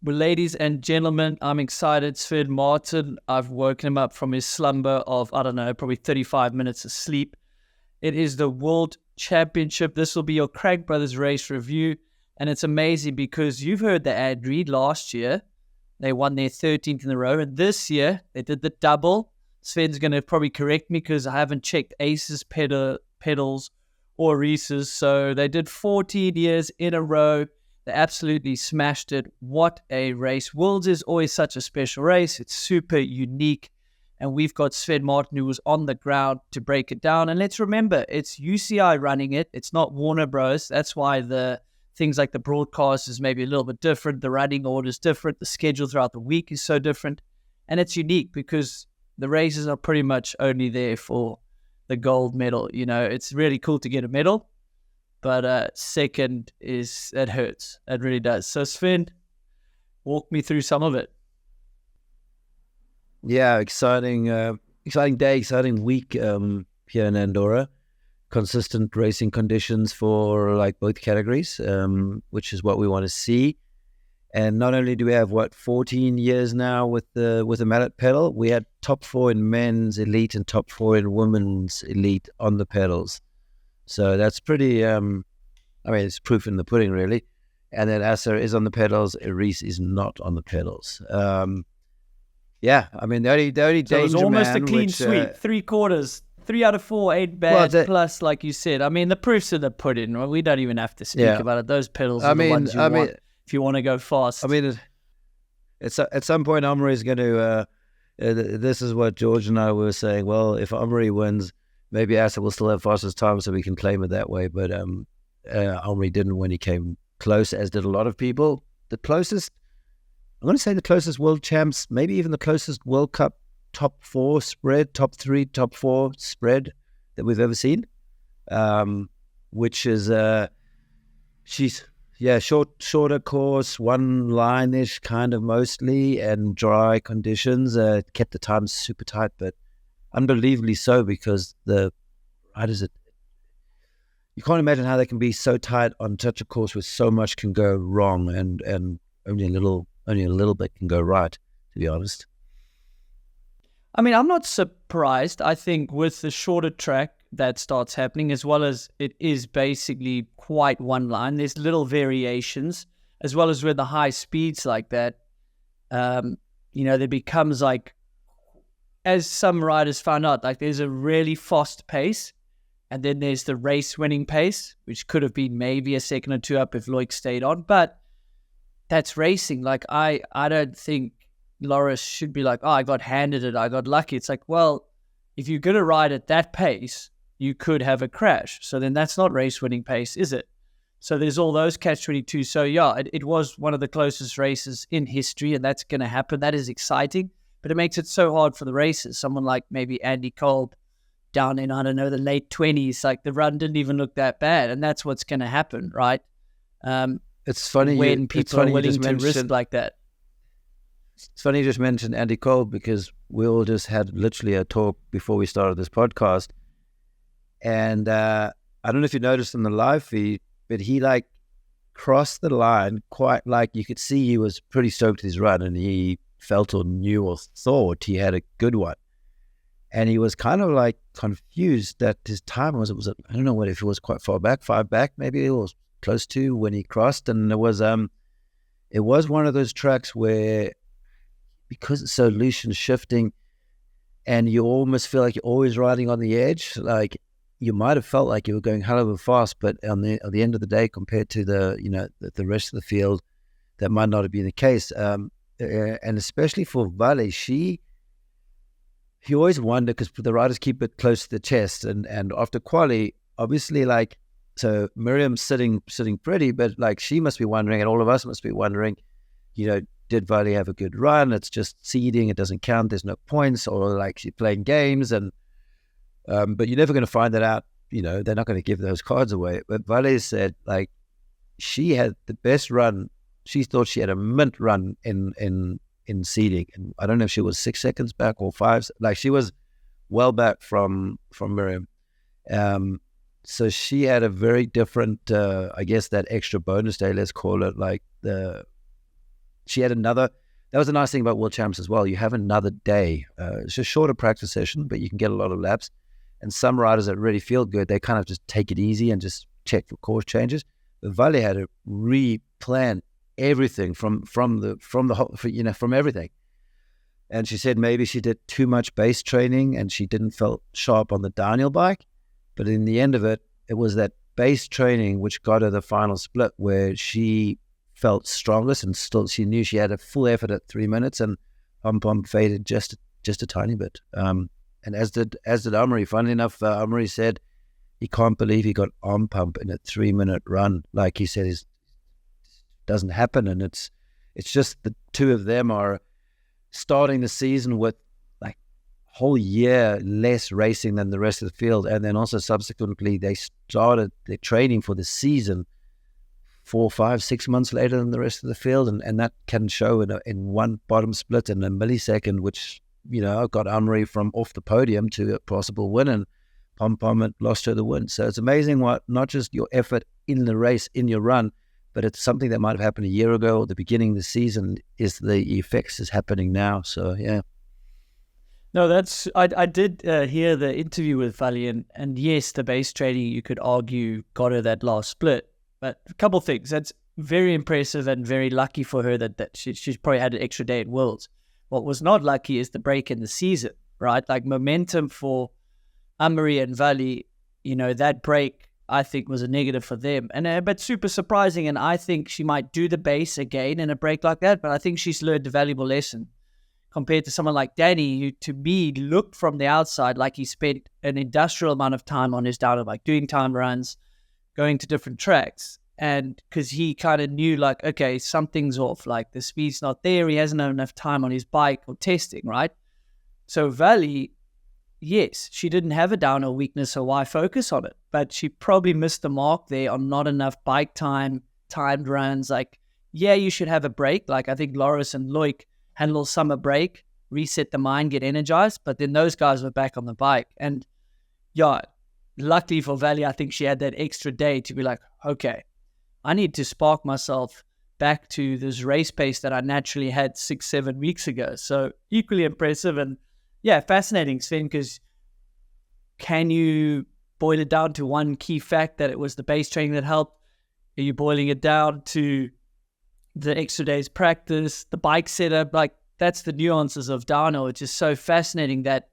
Well, ladies and gentlemen, I'm excited. Sven Martin, I've woken him up from his slumber of, I don't know, probably 35 minutes of sleep. It is the World Championship. This will be your Craig Brothers race review. And it's amazing because you've heard the ad read last year. They won their 13th in a row. And this year, they did the double. Sven's going to probably correct me because I haven't checked Ace's pedals or Reese's. So they did 14 years in a row. They absolutely smashed it. What a race. Worlds is always such a special race. It's super unique. And we've got Sven Martin, who was on the ground to break it down. And let's remember, it's UCI running it. It's not Warner Bros. That's why the things like the broadcast is maybe a little bit different. The running order is different. The schedule throughout the week is so different. And it's unique because the races are pretty much only there for the gold medal. You know, it's really cool to get a medal. But second it hurts. It really does. So Sven, walk me through some of it. Yeah, exciting day, exciting week here in Andorra. Consistent racing conditions for like both categories, which is what we want to see. And not only do we have 14 years now with the mallet pedal, we had top 4 in men's elite and top 4 in women's elite on the pedals. So that's pretty, it's proof in the pudding, really. And then Asa is on the pedals, Reese is not on the pedals. The only danger So it was almost man, a clean sweep, 3/4, 3 out of 4, 8 bad, plus, like you said. I mean, the proof's in the pudding. Right? We don't even have to speak about it. Those pedals are the ones you want if you want to go fast. I mean, at some point, Omri is going to, this is what George and I were saying, well, if Omri wins, maybe Asa will still have fastest time, so we can claim it that way. But Omri didn't when he came close, as did a lot of people. I'm going to say the closest World Champs, maybe even the closest World Cup top 4 spread, top 3, top 4 spread that we've ever seen. Which is, shorter course, one line-ish kind of mostly, and dry conditions. Kept the time super tight, but unbelievably so, because you can't imagine how they can be so tight on such a course where so much can go wrong and only a little bit can go right, to be honest. I mean, I'm not surprised. I think with the shorter track that starts happening, as well as it is basically quite one line, there's little variations, as well as with the high speeds like that, there becomes like, as some riders found out, like there's a really fast pace, and then there's the race-winning pace, which could have been maybe a second or two up if Loic stayed on, but that's racing. Like, I don't think Loris should be like, oh, I got handed it, I got lucky. It's like, well, if you're going to ride at that pace, you could have a crash. So then that's not race-winning pace, is it? So there's all those catch-22. So yeah, it was one of the closest races in history, and that's going to happen. That is exciting, but it makes it so hard for the racers. Someone like maybe Andy Kolb down in, I don't know, the late 20s, like the run didn't even look that bad, and that's what's going to happen, right? It's funny when people are willing to risk like that. It's funny you just mentioned Andy Kolb, because we all just had literally a talk before we started this podcast. And I don't know if you noticed in the live feed, but he like crossed the line quite, like you could see he was pretty stoked with his run, and he felt or knew or thought he had a good one. And he was kind of like confused that his time was I don't know what, if it was quite far back, 5 back, maybe it was close to when he crossed. And it was one of those tracks where, because it's so loose and shifting, and you almost feel like you're always riding on the edge, like you might have felt like you were going hell of a fast, but at the end of the day, compared to the rest of the field, that might not have been the case. And especially for Vali, you always wonder, because the riders keep it close to the chest, and after quali, obviously, like, so Miriam's sitting pretty, but like she must be wondering, and all of us must be wondering, did Vali have a good run? It's just seeding, it doesn't count, there's no points, or like she's playing games, and but you're never going to find that out. They're not going to give those cards away. But Vali said, like, she had the best run. She thought she had a mint run in seeding, and I don't know if she was 6 seconds back or 5. Like, she was well back from Miriam. So she had a very different, I guess, that extra bonus day, let's call it, like she had another. That was the nice thing about World Champs as well. You have another day. It's a shorter practice session, but you can get a lot of laps. And some riders that really feel good, they kind of just take it easy and just check for course changes. But Vali had to replan everything from the whole, from everything. And she said maybe she did too much base training and she didn't feel sharp on the downhill bike. But in the end of it, it was that base training which got her the final split where she felt strongest, and still she knew she had a full effort at 3 minutes, and pom faded just a tiny bit. And as did Amaury. Funnily enough, Amaury said he can't believe he got arm pump in a 3 minute run. Like he said, it doesn't happen, and it's just the two of them are starting the season with like whole year less racing than the rest of the field, and then also subsequently they started their training for the season 4, 5, 6 months later than the rest of the field, and that can show in one bottom split in a millisecond, which got Amaury from off the podium to a possible win, and Pom had lost her the win. So it's amazing what not just your effort in the race, in your run, but it's something that might have happened a year ago or the beginning of the season is the effects is happening now. So yeah. No, I did hear the interview with Vali, and yes, the base training you could argue got her that last split. But a couple of things. That's very impressive and very lucky for her that she's probably had an extra day at Worlds. What was not lucky is the break in the season, right? Like momentum for Amaury and Vali, that break I think was a negative for them. But super surprising, and I think she might do the base again in a break like that, but I think she's learned a valuable lesson compared to someone like Danny, who to me looked from the outside like he spent an industrial amount of time on his downhill bike, doing time runs, going to different tracks, and because he kind of knew like, okay, something's off, like the speed's not there, he hasn't had enough time on his bike or testing, right? So Vali, yes, she didn't have a downhill weakness, so why focus on it? But she probably missed the mark there on not enough bike time, timed runs. Like, yeah, you should have a break. Like I think Loris and Loic had a little summer break, reset the mind, get energized, but then those guys were back on the bike. And yeah, luckily for Vali, I think she had that extra day to be like, okay, I need to spark myself back to this race pace that I naturally had 6-7 weeks ago. So equally impressive, and yeah, fascinating, Sven, because can you boil it down to one key fact that it was the base training that helped? Are you boiling it down to the extra day's practice, the bike setup? Like that's the nuances of downhill. It's just so fascinating that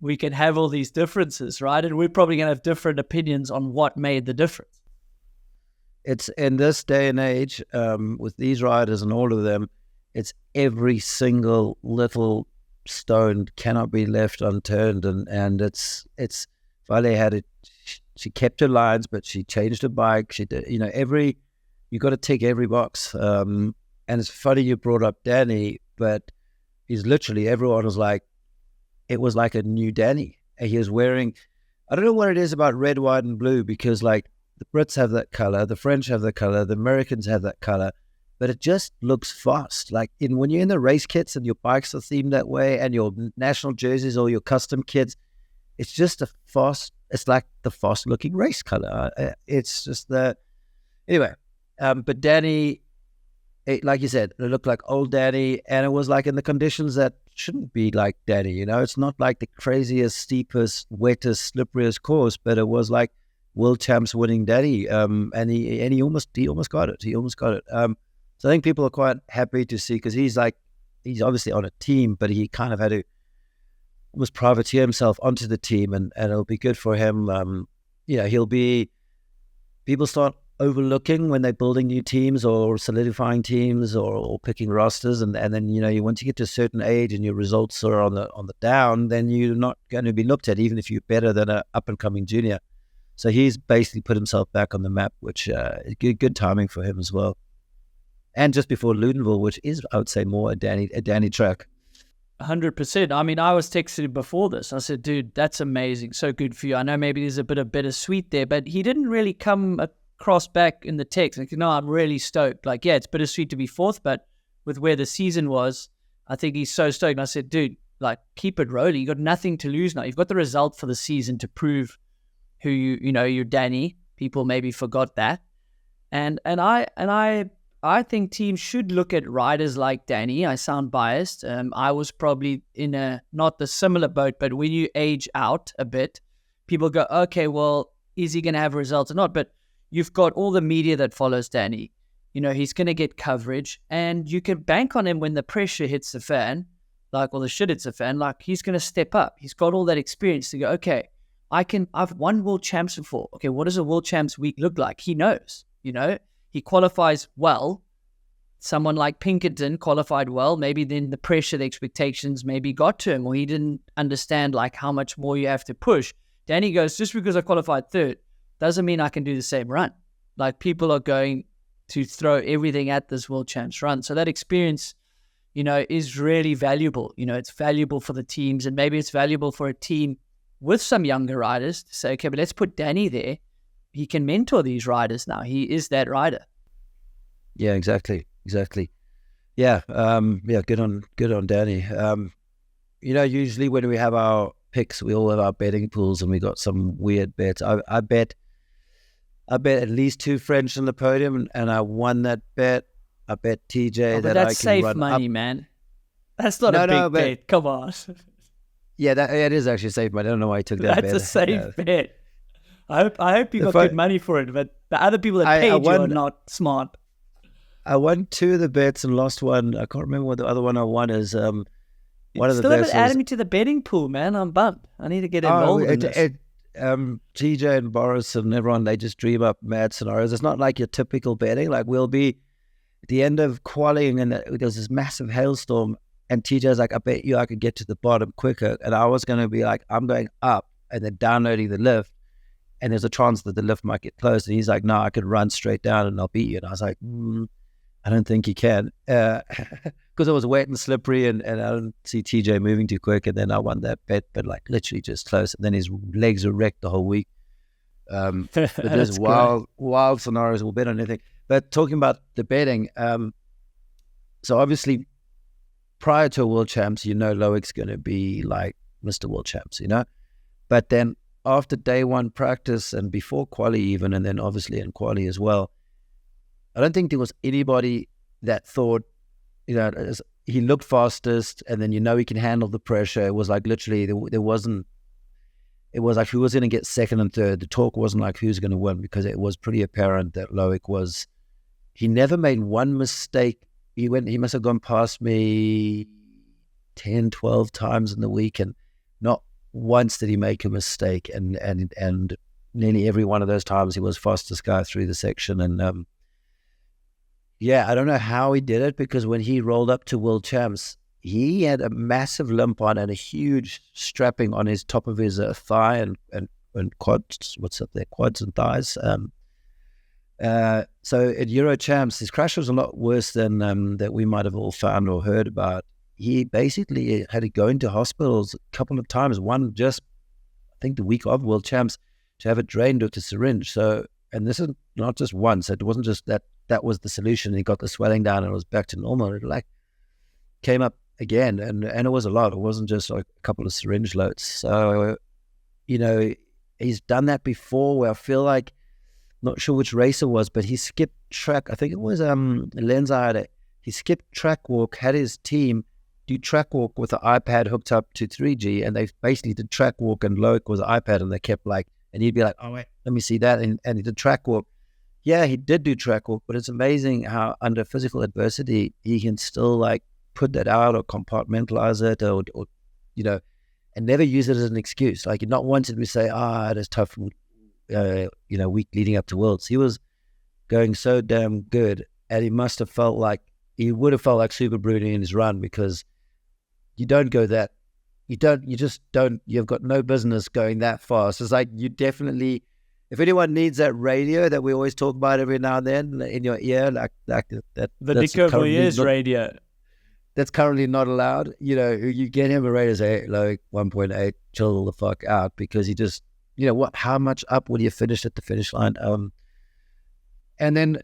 we can have all these differences, right? And we're probably going to have different opinions on what made the difference. It's in this day and age, with these riders and all of them, it's every single little stone cannot be left unturned. And it's Vali had it. She kept her lines, but she changed her bike. She did, you got to tick every box. And it's funny you brought up Danny, but he's literally, everyone was like, it was like a new Danny. He was wearing, I don't know what it is about red, white, and blue, because like the Brits have that color, the French have that color, the Americans have that color, but it just looks fast. Like when you're in the race kits and your bikes are themed that way, and your national jerseys or your custom kits, it's just it's like the fast looking race color. It's just anyway. But Danny, like you said, it looked like old Danny, and it was like in the conditions that shouldn't be like Danny. It's not like the craziest, steepest, wettest, slipperiest course, but it was like World Champs winning Danny. And he almost got it. So I think people are quite happy to see, because he's obviously on a team, but he kind of had to almost privateer himself onto the team, and it'll be good for him. People start overlooking when they're building new teams or solidifying teams or picking rosters, and then once you get to a certain age and your results are on the down, then you're not going to be looked at, even if you're better than an up and coming junior. So he's basically put himself back on the map, which is good timing for him as well. And just before Ludenville, which is, I would say, more a Danny track. 100%. I mean, I was texting him before this. I said, dude, that's amazing. So good for you. I know maybe there's a bit of bittersweet there, but he didn't really come across back in the text. Like, no, I'm really stoked. Like, yeah, it's bittersweet to be fourth, but with where the season was, I think he's so stoked. And I said, dude, like, keep it rolling. You got nothing to lose now. You've got the result for the season to prove who you're Danny. People maybe forgot that. And I I think teams should look at riders like Danny. I sound biased. I was probably in a not the similar boat, but when you age out a bit, people go, okay, well, is he going to have results or not? But you've got all the media that follows Danny. You know, he's going to get coverage, and you can bank on him when the pressure hits the fan, like, or the shit hits the fan, like, he's going to step up. He's got all that experience to go, okay, I've won world champs before. Okay, what does a world champs week look like? He knows, you know. He qualifies well. Someone like Pinkerton qualified well. Maybe then the pressure, the expectations maybe got to him, or he didn't understand like how much more you have to push. Danny goes, just because I qualified third doesn't mean I can do the same run. Like, people are going to throw everything at this world champs run. So that experience, you know, is really valuable. You know, it's valuable for the teams, and maybe it's valuable for a team with some younger riders to say, okay, but let's put Danny there. He can mentor these riders now. He is that rider. Yeah, exactly. Yeah, good on Danny. You know, usually when we have our picks, we all have our betting pools, and we got some weird bets. I bet at least 2 French on the podium, and I won that bet. I bet TJ that I can run up. That's safe money, man. That's not a big bet. Come on. Yeah, it is actually safe money. I don't know why I took that bet. That's a safe bet. I hope you got good money for it, but the other people that paid you are not smart. I won 2 of the bets and lost one. I can't remember what the other one I won is. One of the bets. Still haven't added me to the betting pool, man. I'm bummed. I need to get involved in this. TJ and Boris and everyone, they just dream up mad scenarios. It's not like your typical betting. Like, we'll be at the end of qualifying, and there's this massive hailstorm, and TJ's like, I bet you I could get to the bottom quicker. And I was going to be like, I'm going up and then downloading the lift, and there's a chance that the lift might get closed. And he's like, no, I could run straight down and I'll beat you. And I was like, I don't think you can, because it was wet and slippery, and I don't see TJ moving too quick. And then I won that bet, but like literally just close. And then his legs are wrecked the whole week. But there's wild scenarios. We'll bet on anything. But talking about the betting, so obviously prior to World Champs, you know, Loic's going to be like Mr. World Champs, you know. But then after day one practice and before quali even, and then obviously in quali as well, I don't think there was anybody that thought, you know, he looked fastest, and then, you know, he can handle the pressure. It was like literally there wasn't, it was like who was going to get second and third. The talk wasn't like who's going to win, because it was pretty apparent that Loic he never made one mistake. He must have gone past me 10, 12 times in the week, and not once did he make a mistake. And nearly every one of those times he was fastest guy through the section. And yeah, I don't know how he did it, because when he rolled up to World Champs, he had a massive limp on and a huge strapping on his top of his thigh and quads. What's up there? Quads and thighs. So at Euro Champs, his crash was a lot worse than that we might have all found or heard about. He basically had to go into hospitals a couple of times. One just, I think, the week of World Champs, to have it drained with a syringe. So, and this is not just once. It wasn't just that was the solution. He got the swelling down and it was back to normal. It like came up again, and it was a lot. It wasn't just like a couple of syringe loads. So, you know, he's done that before, where I feel like, not sure which race it was, but he skipped track. I think it was Lenza. He skipped track walk, had his team do track walk with the iPad hooked up to 3G, and they basically did track walk, and Loic was an iPad, and they kept like, and he'd be like, oh wait, let me see that, and he did track walk. Yeah, he did do track walk, but it's amazing how under physical adversity he can still like put that out or compartmentalize it, or you know, and never use it as an excuse. Like, not once did we say, it is tough, you know, week leading up to Worlds. He was going so damn good, and he must have felt like, he would have felt like Super Bruni in his run, because you don't go that, you just don't, you've got no business going that fast. It's like, you definitely, if anyone needs that radio that we always talk about every now and then in your ear, like that, the Nico Voyeurs radio, that's currently not allowed. You know, you get him a radio, say, like 1.8, chill the fuck out, because he just, you know, how much up would you finish at the finish line? And then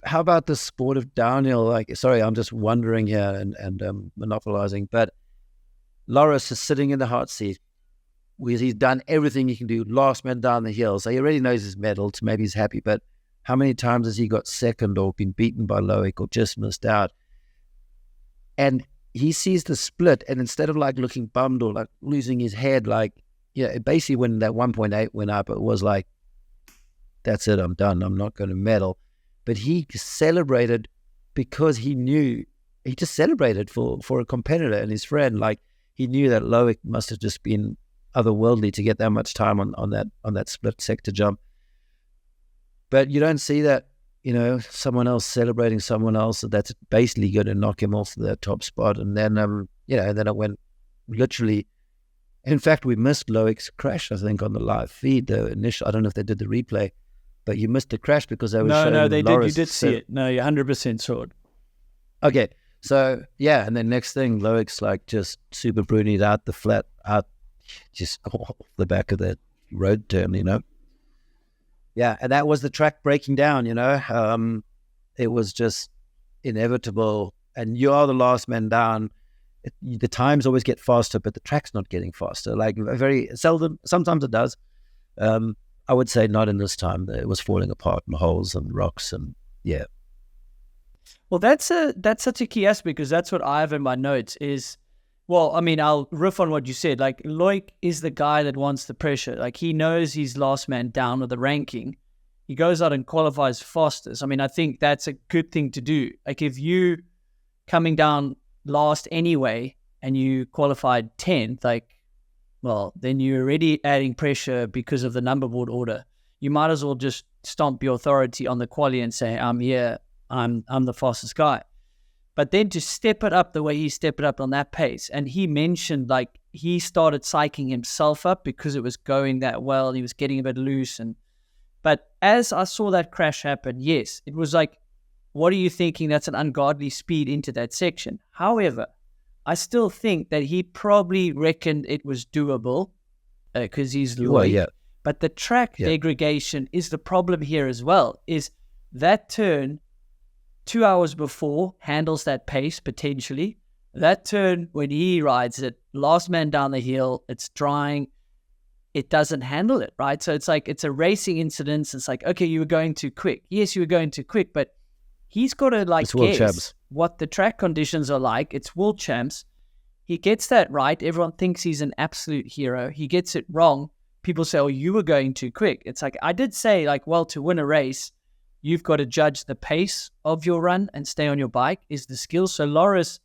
how about the sport of downhill? Like, sorry, I'm just wondering here and monopolizing, but Loris is sitting in the hot seat. He's done everything he can do, last man down the hill. So he already knows his medal, so maybe he's happy, but how many times has he got second or been beaten by Loic or just missed out? And he sees the split, and instead of like looking bummed or like losing his head, like, basically when that 1.8 went up, it was like, that's it, I'm done. I'm not going to medal. But he celebrated because he just celebrated for a competitor and his friend. Like, he knew that Loic must have just been otherworldly to get that much time on that split sector jump. But you don't see that, someone else celebrating someone else, that's basically going to knock him off that top spot. And then, and then it went literally. In fact, we missed Loic's crash, I think, on the live feed. The initial, I don't know if they did the replay, but you missed the crash because they were showing No, they Loris. did. You did see it. No, you 100% saw it. Okay, so yeah, and then next thing, Loic's like just super brunied out the flat, out just off the back of the road turn, Yeah, and that was the track breaking down, It was just inevitable, and you are the last man down. The times always get faster, but the track's not getting faster. Like, very seldom, sometimes it does. I would say not in this time. It was falling apart in holes and rocks, and yeah. Well, that's such a key aspect, because that's what I have in my notes is, well, I mean, I'll riff on what you said. Like, Loic is the guy that wants the pressure. Like, he knows he's last man down with the ranking. He goes out and qualifies fastest. I mean, I think that's a good thing to do. Like, if you coming down last anyway and you qualified 10th, like, well, then you're already adding pressure because of the number board order. You might as well just stomp your authority on the quali and say, I'm here, I'm the fastest guy. But then to step it up the way he stepped it up on that pace, and he mentioned like he started psyching himself up because it was going that well, he was getting a bit loose. But as I saw that crash happen, yes, it was like, what are you thinking? That's an ungodly speed into that section. However, I still think that he probably reckoned it was doable because he's Loic. Well, yeah. But the track degradation is the problem here as well, is that turn 2 hours before handles that pace potentially. That turn when he rides it, last man down the hill, it's drying, it doesn't handle it, right? So it's like, it's a racing incident. It's like, okay, you were going too quick. Yes, you were going too quick, but he's got to like guess what the track conditions are like. It's World Champs. He gets that right. Everyone thinks he's an absolute hero. He gets it wrong. People say, oh, you were going too quick. It's like, I did say like, well, to win a race, you've got to judge the pace of your run and stay on your bike is the skill. So Loris,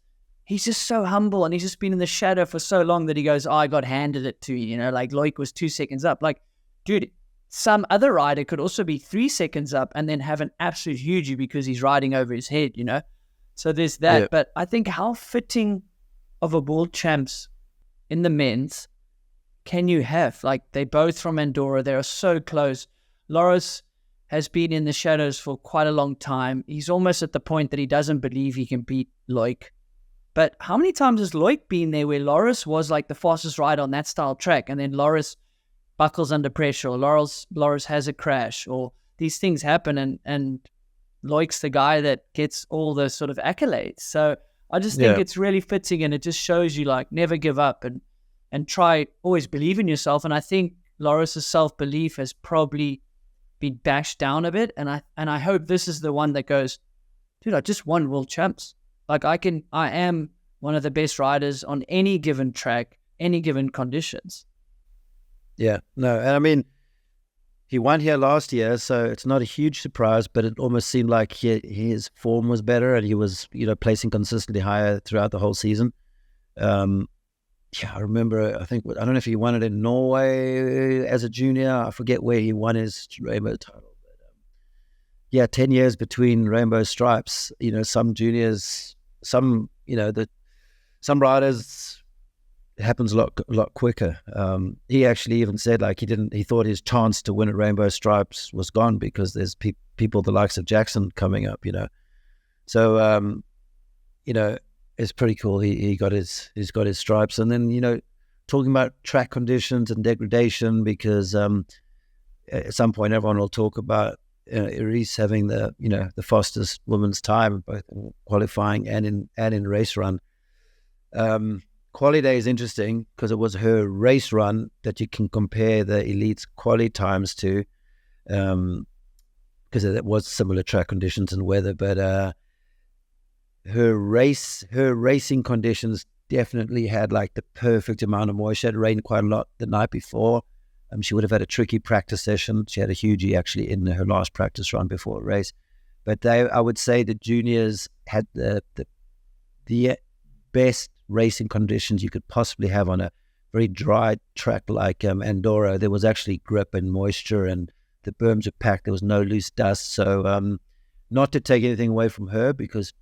he's just so humble and he's just been in the shadow for so long that he goes, oh, I got handed it to you. Like Loic was 2 seconds up. Like, dude, some other rider could also be 3 seconds up and then have an absolute huge because he's riding over his head, So there's that. Yeah. But I think how fitting of a World Champs in the men's can you have? Like, they both from Andorra. They are so close. Loris has been in the shadows for quite a long time. He's almost at the point that he doesn't believe he can beat Loic. But how many times has Loic been there where Loris was like the fastest rider on that style track and then Loris buckles under pressure or Loris has a crash or these things happen and Loic's the guy that gets all the sort of accolades. So I just think it's really fitting and it just shows you like never give up and try, always believe in yourself. And I think Loris's self-belief has probably been bashed down a bit. And I hope this is the one that goes, dude, I just won World Champs. Like I am one of the best riders on any given track, any given conditions. Yeah, no, and I mean, he won here last year, so it's not a huge surprise, but it almost seemed like his form was better and he was, placing consistently higher throughout the whole season. I remember, I don't know if he won it in Norway as a junior. I forget where he won his rainbow title. But 10 years between rainbow stripes. Some juniors, some riders, it happens a lot quicker. He actually even said like he thought his chance to win at rainbow stripes was gone because there's people the likes of Jackson coming up. So it's pretty cool. He's got his stripes, and then talking about track conditions and degradation because at some point everyone will talk about Iris having the fastest women's time both in qualifying and in race run. Quali day is interesting because it was her race run that you can compare the elite's quali times to. because it was similar track conditions and weather. But her racing conditions definitely had like the perfect amount of moisture. It rained quite a lot the night before. She would have had a tricky practice session. She had a hugie actually in her last practice run before a race. But I would say the juniors had the best racing conditions you could possibly have on a very dry track like Andorra. There was actually grip and moisture, and the berms were packed. There was no loose dust. So not to take anything away from her, because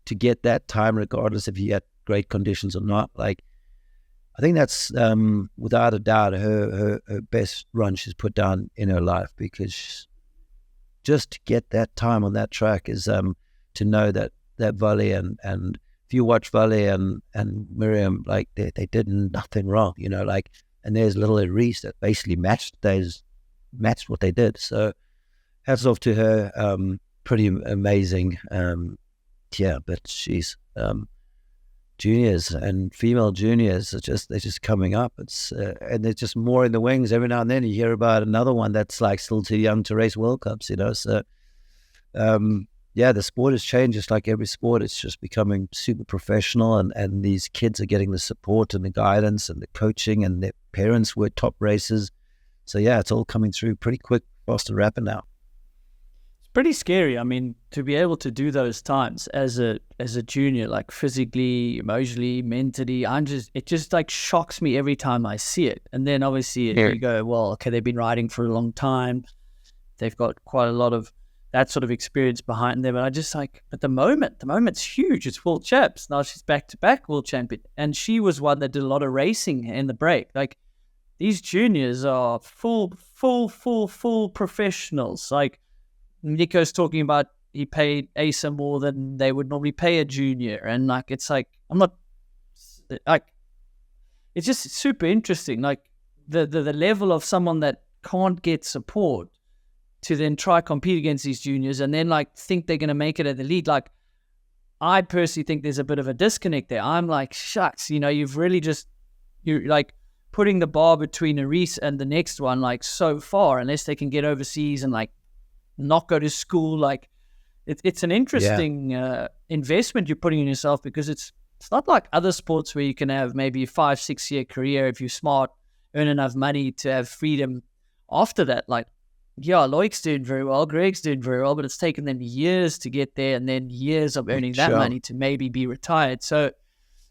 to get that time, regardless if you had great conditions or not, like, I think that's without a doubt her best run she's put down in her life, because just to get that time on that track is to know that Vali and if you watch Vali and Miriam, like they did nothing wrong, you know, like, and there's little Reese that basically matched what they did. So hats off to her. Pretty amazing. But she's juniors and female juniors they're just coming up. It's and there's just more in the wings. Every now and then you hear about another one that's like still too young to race World Cups, you know. So the sport has changed. Just like every sport, it's just becoming super professional, and these kids are getting the support and the guidance and the coaching, and their parents were top racers. So yeah, it's all coming through pretty quick, fast and rapid now. Pretty scary. I mean, to be able to do those times as a junior, like physically, emotionally, mentally, it just like shocks me every time I see it. And then obviously you go, well, okay, they've been riding for a long time. They've got quite a lot of that sort of experience behind them. And I just like, but the moment's huge. It's world champs. Now she's back-to-back world champion. And she was one that did a lot of racing in the break. Like, these juniors are full professionals. Like, Nico's talking about he paid Asa more than they would normally pay a junior. And like, it's like, it's just super interesting. Like the level of someone that can't get support to then try compete against these juniors and then like think they're going to make it at the lead. Like, I personally think there's a bit of a disconnect there. I'm like, shucks, you know, you're like putting the bar between a race and the next one, like so far, unless they can get overseas and like not go to school. Like it's an interesting investment you're putting in yourself, because it's not like other sports where you can have maybe a 5-6 year career if you're smart, earn enough money to have freedom after that. Like, yeah, Loic's doing very well, Greg's doing very well, but it's taken them years to get there, and then years of earning that money to maybe be retired. So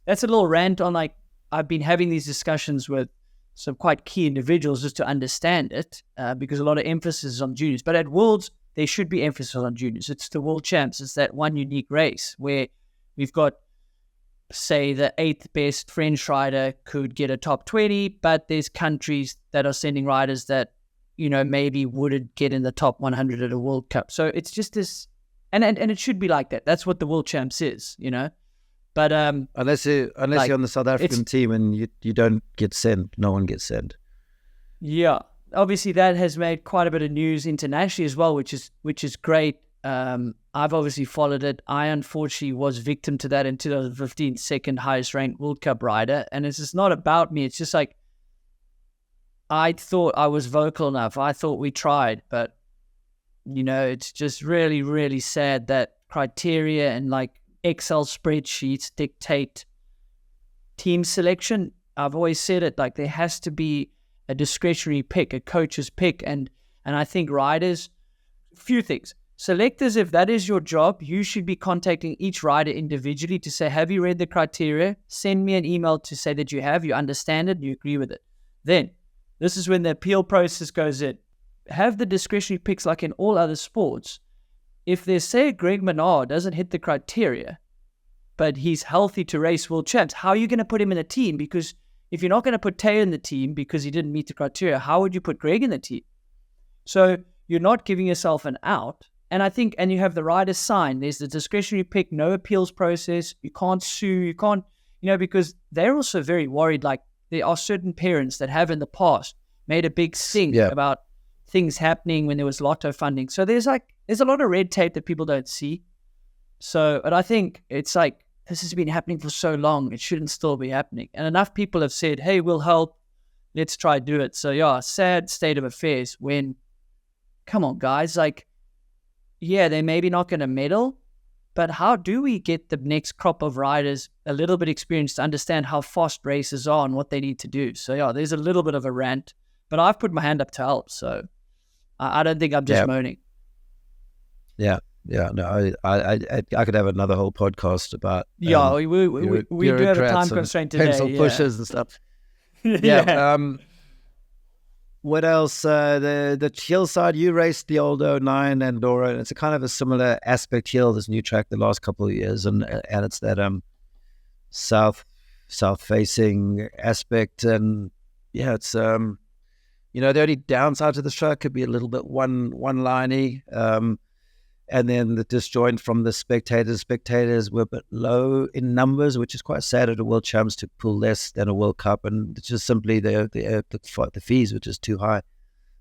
that's a little rant on, like, I've been having these discussions with some quite key individuals just to understand it, because a lot of emphasis is on juniors. But at Worlds, there should be emphasis on juniors. It's the World Champs. It's that one unique race where we've got, say, the 8th best French rider could get a top 20, but there's countries that are sending riders that, you know, maybe wouldn't get in the top 100 at a World Cup. So it's just this, and it should be like that. That's what the World Champs is, you know. But unless you're on the South African team and you don't get sent, no one gets sent. Yeah, obviously that has made quite a bit of news internationally as well, which is great. I've obviously followed it. I unfortunately was victim to that in 2015, second highest ranked World Cup rider, and it's just not about me. It's just like, I thought I was vocal enough. I thought we tried, but you know, it's just really, really sad that criteria and like Excel spreadsheets dictate team selection. I've always said it, like, there has to be a discretionary pick, a coach's pick, and I think riders, few things. Selectors, if that is your job, you should be contacting each rider individually to say, have you read the criteria? Send me an email to say that you have, you understand it, you agree with it. Then, this is when the appeal process goes in. Have the discretionary picks like in all other sports. If there's, say, Greg Minnaar doesn't hit the criteria, but he's healthy to race World Champs, how are you going to put him in a team? Because if you're not going to put Tay in the team because he didn't meet the criteria, how would you put Greg in the team? So you're not giving yourself an out. And I think, and you have the rider sign, there's the discretionary pick, no appeals process, you can't sue, you can't, you know, because they're also very worried. Like, there are certain parents that have in the past made a big stink about things happening when there was lotto funding. So there's a lot of red tape that people don't see. So, but I think it's like, this has been happening for so long, it shouldn't still be happening. And enough people have said, hey, we'll help, let's try do it. So yeah, sad state of affairs when, come on guys, like, yeah, they're maybe not going to medal, but how do we get the next crop of riders a little bit experienced to understand how fast races are and what they need to do? So yeah, there's a little bit of a rant, but I've put my hand up to help. So I don't think I'm just moaning. Yeah. No, I could have another whole podcast about we do have a time constraint today. Pencil pushers and stuff. Yeah. What else? The hillside, you raced the old 09 Andorra, and it's a kind of a similar aspect hill, this new track the last couple of years, and it's that south facing aspect, and yeah, it's the only downside to this track could be a little bit one liney, and then the disjoint from the spectators were a bit low in numbers, which is quite sad at a World Champs to pull less than a World Cup, and it's just simply the fees, which is too high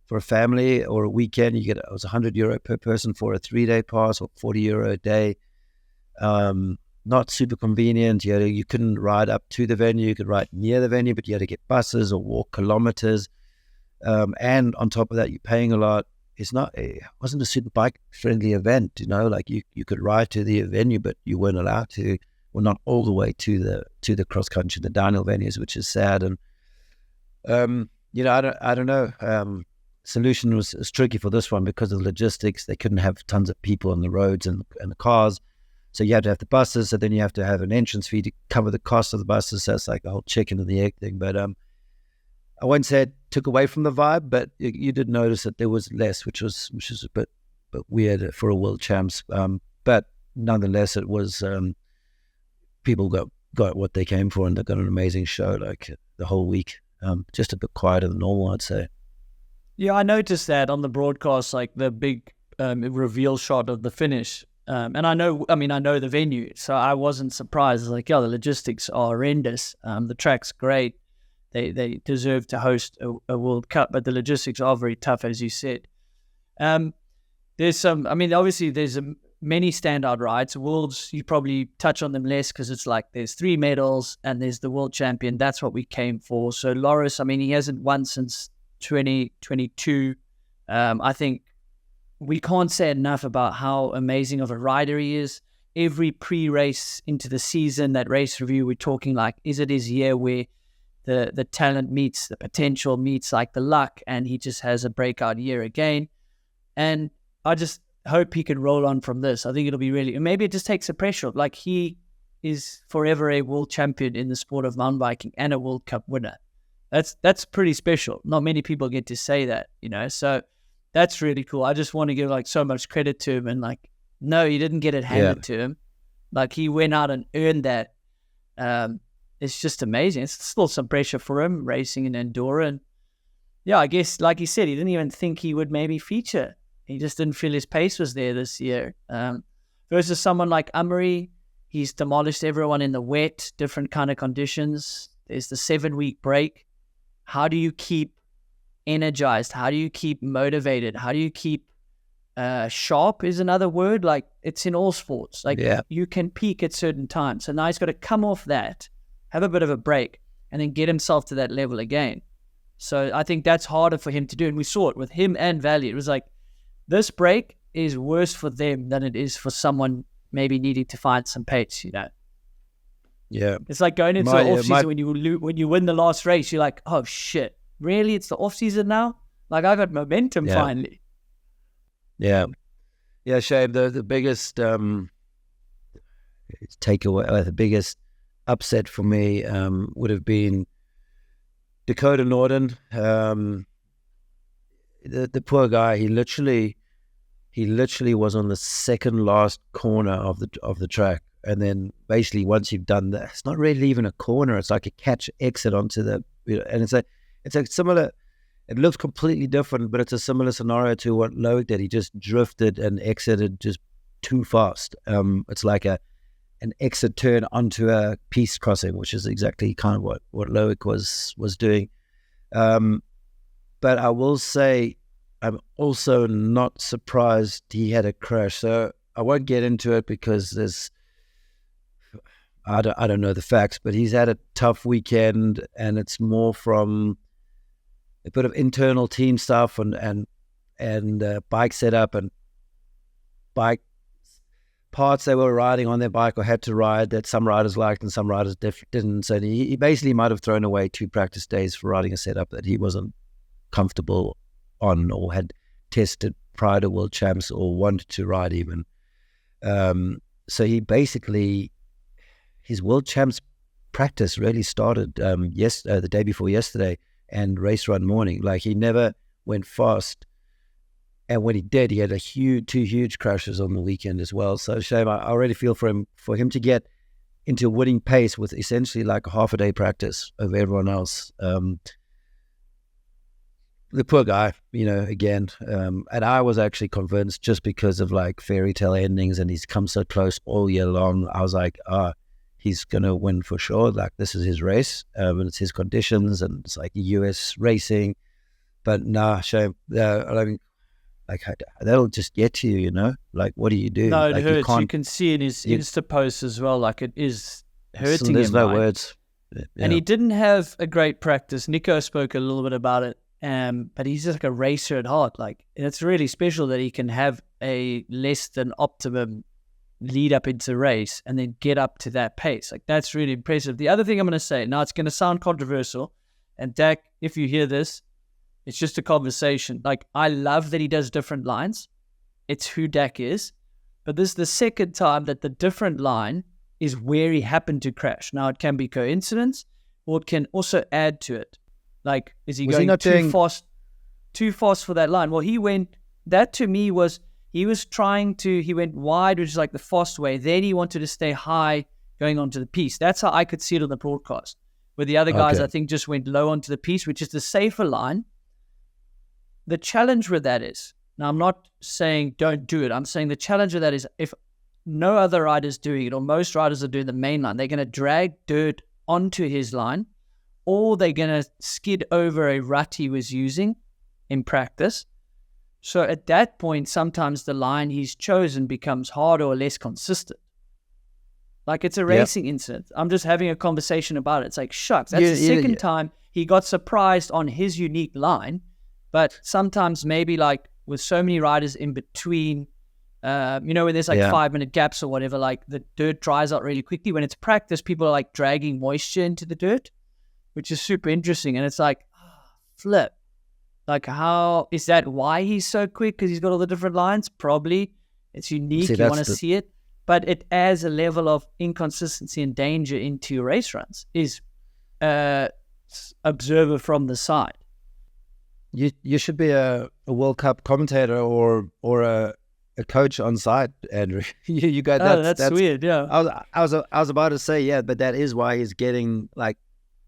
for a family or a weekend. You get it was €100 per person for a 3-day pass, or €40 a day. Not super convenient. You couldn't ride up to the venue. You could ride near the venue, but you had to get buses or walk kilometers. And on top of that, you're paying a lot. It wasn't a super bike friendly event, like you could ride to the venue, but you weren't allowed to, well, not all the way to the cross country, the downhill venues, which is sad. And I don't know. Solution was tricky for this one because of the logistics. They couldn't have tons of people on the roads and the cars, so you had to have the buses. So then you have to have an entrance fee to cover the cost of the buses. So it's like the whole chicken and the egg thing. But I won't say it took away from the vibe, but you did notice that there was less, which was a bit weird for a World Champs. But nonetheless, it was people got what they came for, and they got an amazing show like the whole week. Just a bit quieter than normal, I'd say. Yeah, I noticed that on the broadcast, like the big reveal shot of the finish. And I know the venue, so I wasn't surprised. Like, the logistics are horrendous. The track's great. They deserve to host a World Cup, but the logistics are very tough, as you said. There's obviously there's many standout rides. Worlds, you probably touch on them less because it's like there's 3 medals and there's the world champion. That's what we came for. So Loris, he hasn't won since 2022. I think we can't say enough about how amazing of a rider he is. Every pre-race into the season, that race review, we're talking like, is it his year where the talent meets the potential, meets like the luck, and he just has a breakout year again. And I just hope he can roll on from this. I think it'll be really, maybe it just takes the pressure off. Like, he is forever a world champion in the sport of mountain biking and a World Cup winner. That's pretty special. Not many people get to say that, so that's really cool. I just want to give like so much credit to him, and like, no, he didn't get it handed to him. Like, he went out and earned that. It's just amazing. It's still some pressure for him racing in Andorra. And yeah, I guess, like he said, he didn't even think he would maybe feature. He just didn't feel his pace was there this year. Versus someone like Amaury, he's demolished everyone in the wet, different kind of conditions. There's the 7-week break. How do you keep energized? How do you keep motivated? How do you keep sharp is another word. Like, it's in all sports. Like, you can peak at certain times. So now he's got to come off that, have a bit of a break, and then get himself to that level again. So I think that's harder for him to do. And we saw it with him and Vali. It was like, this break is worse for them than it is for someone maybe needing to find some pace, Yeah. It's like going into the off-season when you win the last race, you're like, oh, shit, really? It's the off-season now? Like, I got momentum finally. Yeah. Yeah, Shane, the biggest takeaway, the biggest upset for me would have been Dakota Norden. The poor guy, he literally was on the second last corner of the track, and then basically once you've done that, it's not really even a corner. It's like a catch exit onto the, and it's a similar. It looks completely different, but it's a similar scenario to what Loic did. He just drifted and exited just too fast. It's like an exit turn onto a peace crossing, which is exactly kind of what Loic was doing. But I will say, I'm also not surprised he had a crash. So I won't get into it because I don't know the facts, but he's had a tough weekend, and it's more from a bit of internal team stuff and bike setup, and bike parts they were riding on their bike or had to ride that some riders liked and some riders didn't. So he basically might have thrown away 2 practice days for riding a setup that he wasn't comfortable on or had tested prior to World Champs or wanted to ride even. So he basically, his World Champs practice really started the day before yesterday and race run morning. Like he never went fast. And when he did, he had 2 huge crashes on the weekend as well. So shame. I already feel for him to get into a winning pace with essentially like a half a day practice over everyone else. The poor guy, again. And I was actually convinced just because of like fairy tale endings and he's come so close all year long. I was like, he's going to win for sure. Like this is his race and it's his conditions and it's like US racing. But nah, shame. I mean, like that'll just get to you, Like, what do you do? No, it like, hurts. You can see in his Insta posts as well. Like it is hurting there's him. no words. Yeah. And he didn't have a great practice. Nico spoke a little bit about it. But he's just like a racer at heart. Like it's really special that he can have a less than optimum lead up into race and then get up to that pace. Like that's really impressive. The other thing I'm going to say, now it's going to sound controversial, and Dak, if you hear this, it's just a conversation. Like I love that he does different lines. It's who Dak is. But this is the second time that the different line is where he happened to crash. Now it can be coincidence or it can also add to it. Like, is he going too fast for that line? Well, he went wide, which is like the fast way. Then he wanted to stay high going onto the piece. That's how I could see it on the broadcast. Where the other guys, I think, just went low onto the piece, which is the safer line. The challenge with that is, now I'm not saying don't do it. I'm saying the challenge with that is if no other rider's doing it or most riders are doing the main line, they're going to drag dirt onto his line or they're going to skid over a rut he was using in practice. So at that point, sometimes the line he's chosen becomes harder or less consistent. Like it's a racing incident. I'm just having a conversation about it. It's like, shucks, that's the second time he got surprised on his unique line. But sometimes maybe like with so many riders in between, when there's like 5-minute gaps or whatever, like the dirt dries out really quickly. When it's practice, people are like dragging moisture into the dirt, which is super interesting. And it's like, flip. Like how, is that why he's so quick? Because he's got all the different lines? Probably. It's unique. You want to see it. But it adds a level of inconsistency and danger into your race runs. Is observer from the side. You should be a World Cup commentator or a coach on site, Andrew. you got that's weird. Yeah, I was about to say but that is why he's getting like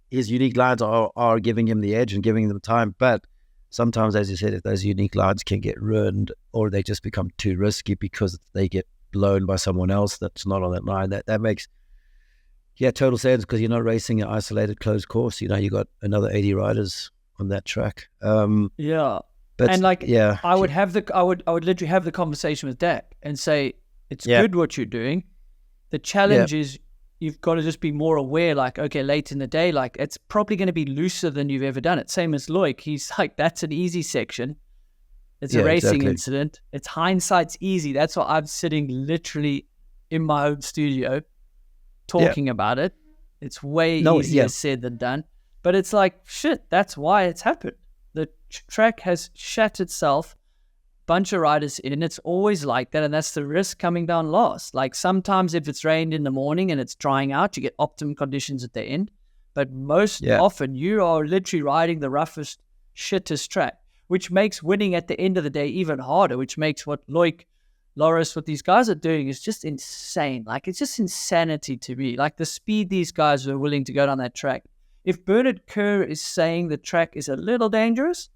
his unique lines are giving him the edge and giving them time. But sometimes, as you said, if those unique lines can get ruined or they just become too risky because they get blown by someone else that's not on that line, that makes total sense because you're not racing an isolated closed course. You got another 80 riders on that track. But and like I would literally have the conversation with Dak and say it's good what you're doing. The challenge is you've got to just be more aware, like, okay, late in the day, like it's probably going to be looser than you've ever done it. Same as Loic. He's like, that's an easy section. It's a racing incident. It's hindsight's easy. That's why I'm sitting literally in my home studio talking about it. It's way easier said than done. But it's like, shit, that's why it's happened. The track has shat itself, bunch of riders in. It's always like that, and that's the risk coming down last. Like sometimes if it's rained in the morning and it's drying out, you get optimum conditions at the end. But most often you are literally riding the roughest, shittest track, which makes winning at the end of the day even harder, which makes what Loic, Loris, what these guys are doing is just insane. Like it's just insanity to me. Like the speed these guys are willing to go down that track. If Bernard Kerr is saying the track is a little dangerous,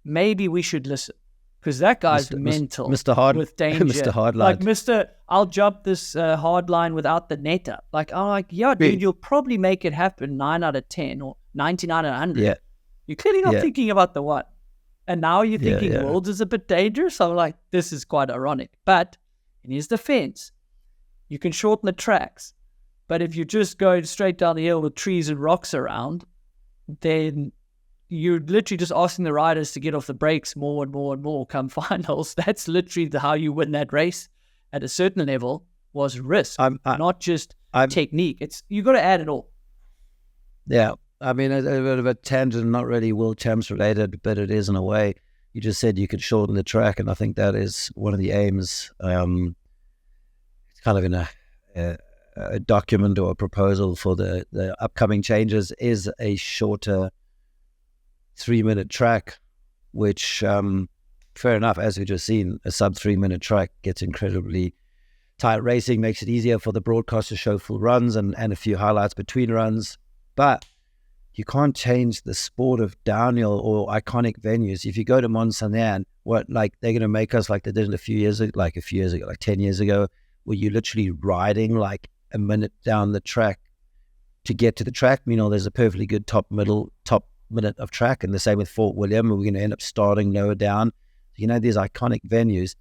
maybe we should listen. Because that guy's mental. Mr. Hard, with danger. Mr. Hardline. Like, I'll jump this hard line without the net up. Like, I'm like, dude, you'll probably make it happen 9 out of 10 or 99 out of 100. Yeah. You're clearly not thinking about the one. And now you're thinking Worlds is a bit dangerous. I'm like, this is quite ironic. But in his defense, you can shorten the tracks. But if you're just going straight down the hill with trees and rocks around, then you're literally just asking the riders to get off the brakes more and more and more come finals. That's literally how you win that race. at a certain level was risk, not just I'm technique. It's you got to add it all. Yeah, I mean, a bit of a tangent, not really World Champs related, but it is in a way. You just said you could shorten the track, and I think that is one of the aims. It's kind of in a document or a proposal for the upcoming changes is a shorter 3-minute track, which, fair enough, as we've just seen, a sub 3-minute track gets incredibly tight racing, makes it easier for the broadcast to show full runs and a few highlights between runs. But you can't change the sport of downhill or iconic venues. If you go to Mont Saint-Anne, what, like, they're going to make us like they did like 10 years ago, where you're literally riding like a minute down the track to get to the track. You know, there's a perfectly good top minute of track, and the same with Fort William. We're going to end up starting lower down. You know, these iconic venues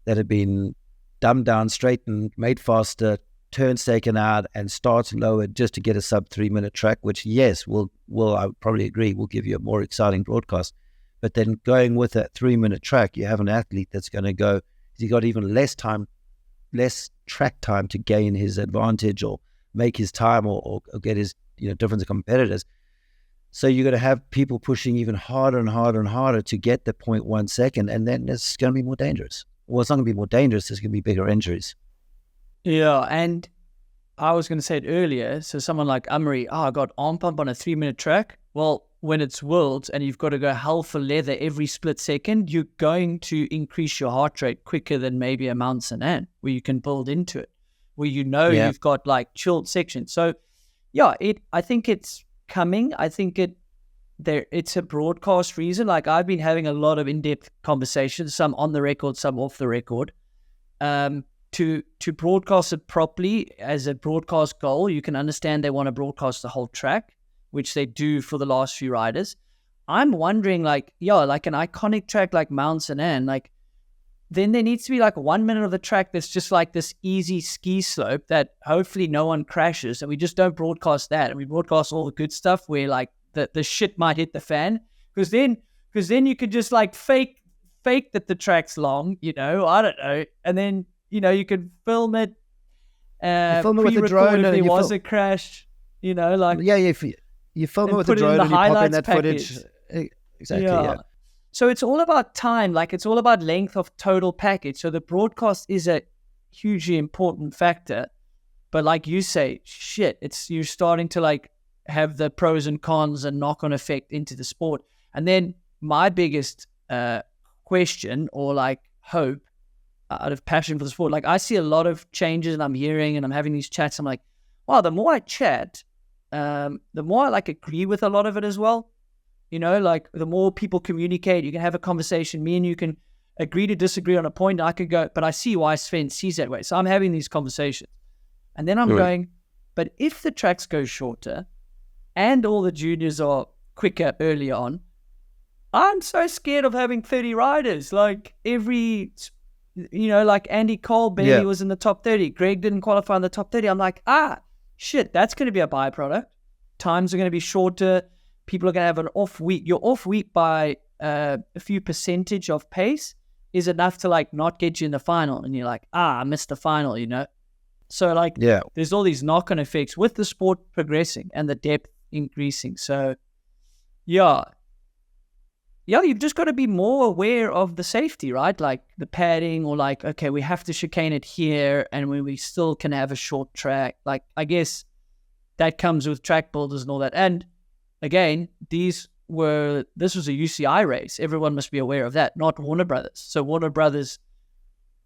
that have been dumbed down, straightened, made faster, turns taken out, and starts lower just to get a sub 3-minute track, which, yes, will I would probably agree, will give you a more exciting broadcast. But then going with that 3-minute track, you have an athlete that's going to go, he's got even less track time to gain his advantage or make his time or get his, you know, difference of competitors. So you're going to have people pushing even harder and harder and harder to get the 0.1 second, and then it's going to be more dangerous. Well, it's not going to be more dangerous, there's going to be bigger injuries. Yeah, and I was going to say it earlier. So someone like Amri, I got arm pump on a 3-minute track. Well, when it's worlds and you've got to go hell for leather every split second, you're going to increase your heart rate quicker than maybe a Mount Saint-Anne, where you can build into it, where you've got like chilled sections. So yeah, I think it's coming. I think it's a broadcast reason. Like, I've been having a lot of in-depth conversations, some on the record, some off the record. To broadcast it properly as a broadcast goal, you can understand they want to broadcast the whole track, which they do for the last few riders. I'm wondering, like an iconic track like Mount Saint-Anne, like, then there needs to be like 1 minute of the track that's just like this easy ski slope that hopefully no one crashes, and we just don't broadcast that, and we broadcast all the good stuff where like the shit might hit the fan, because then you could just like fake that the track's long, you know, I don't know, and then, you know, you could film it, film it with a drone if and there was a crash, you know, like you film it with a drone and you pop in that footage. Exactly, yeah. So it's all about time, like it's all about length of total package. So the broadcast is a hugely important factor, but like you say, you're starting to like have the pros and cons and knock-on effect into the sport. And then my biggest question or like hope out of passion for the sport, like I see a lot of changes and I'm hearing and I'm having these chats. I'm like, wow, the more I chat, the more I like agree with a lot of it as well. You know, like the more people communicate, you can have a conversation. Me and you can agree to disagree on a point. I could go, but I see why Sven sees that way. So I'm having these conversations. And then I'm going, but if the tracks go shorter and all the juniors are quicker early on, I'm so scared of having 30 riders. Like like Andy Cole barely was in the top 30. Greg didn't qualify in the top 30. I'm like, shit, that's going to be a byproduct. Times are going to be shorter. People are going to have an off week. Your off week by a few percentage of pace is enough to like not get you in the final. And you're like, I missed the final, you know? So like, there's all these knock-on effects with the sport progressing and the depth increasing. So you've just got to be more aware of the safety, right? Like the padding, or like, okay, we have to chicane it here and we still can have a short track. Like, I guess that comes with track builders and all that. And again, this was a UCI race. Everyone must be aware of that, not Warner Brothers. So Warner Brothers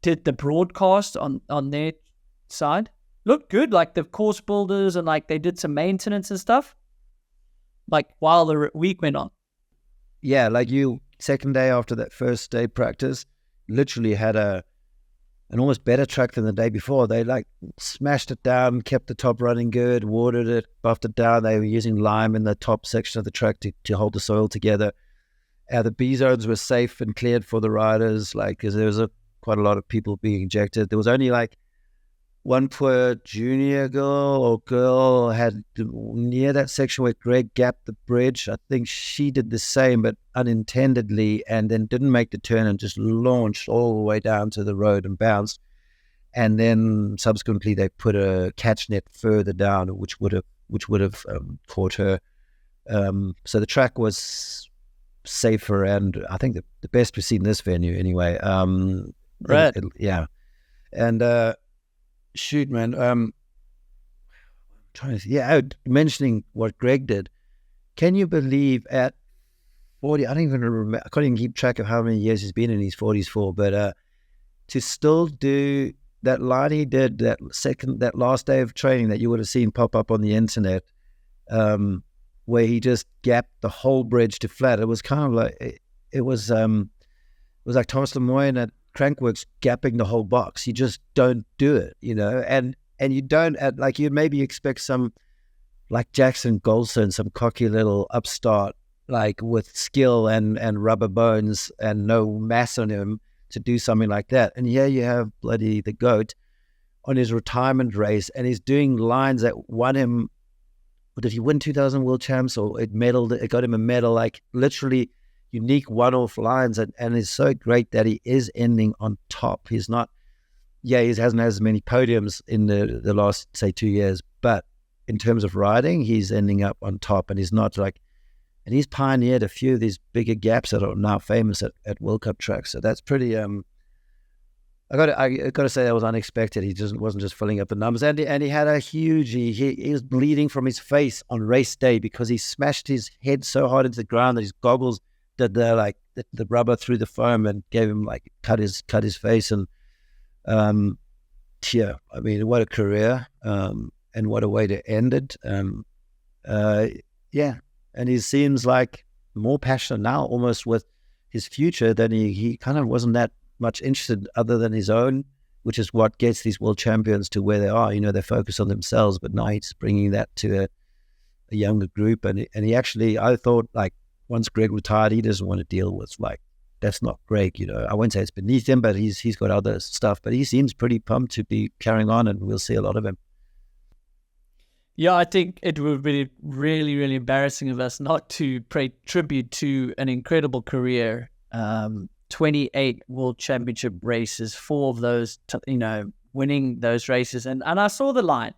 did the broadcast on their side. Looked good, like the course builders, and like they did some maintenance and stuff, like while the week went on. Yeah, like second day after that first day practice, literally had an almost better track than the day before. They like smashed it down, kept the top running good, watered it, buffed it down. They were using lime in the top section of the track to hold the soil together. The B zones were safe and cleared for the riders, like, because there was quite a lot of people being ejected. There was only like one poor junior girl had near that section where Greg gapped the bridge. I think she did the same, but unintendedly, and then didn't make the turn and just launched all the way down to the road and bounced. and then subsequently they put a catch net further down, which would have caught her. So the track was safer, and I think the best we've seen this venue anyway. Right. Yeah, and shoot, man. Mentioning what Greg did. Can you believe at 40? I don't even remember. I can't even keep track of how many years he's been in his 40s for. But to still do that line he did, that last day of training that you would have seen pop up on the internet, where he just gapped the whole bridge to flat. It was kind of like it was like Thomas Lemoyne at Crankworks gapping the whole box. You just don't do it, and you don't like you'd maybe expect some like Jackson Golson, some cocky little upstart like with skill and rubber bones and no mass on him to do something like that. And here you have bloody the GOAT on his retirement race, and he's doing lines that won him. Did he win 2000 World Champs, or it got him a medal? Like literally unique one-off lines, and it's so great that he is ending on top. He's not. Yeah, he hasn't had as many podiums in the last, say, 2 years, but in terms of riding, he's ending up on top, and he's not like, and he's pioneered a few of these bigger gaps that are now famous at World Cup tracks. So that's pretty. I got to say that was unexpected. He wasn't just filling up the numbers, and he had a huge. He was bleeding from his face on race day because he smashed his head so hard into the ground that his goggles did the rubber through the foam and gave him like cut his face. And yeah, I mean, what a career, and what a way to end it. Yeah, and he seems like more passionate now, almost with his future, than he kind of wasn't that much interested other than his own, which is what gets these world champions to where they are. They focus on themselves, but now he's bringing that to a younger group. And he actually, I thought, like, once Greg retired, he doesn't want to deal with, like, that's not Greg, I wouldn't say it's beneath him, but he's got other stuff. But he seems pretty pumped to be carrying on, and we'll see a lot of him. Yeah, I think it would be really, really embarrassing of us not to pay tribute to an incredible career. 28 World Championship races, 4 of those, winning those races. And I saw the line.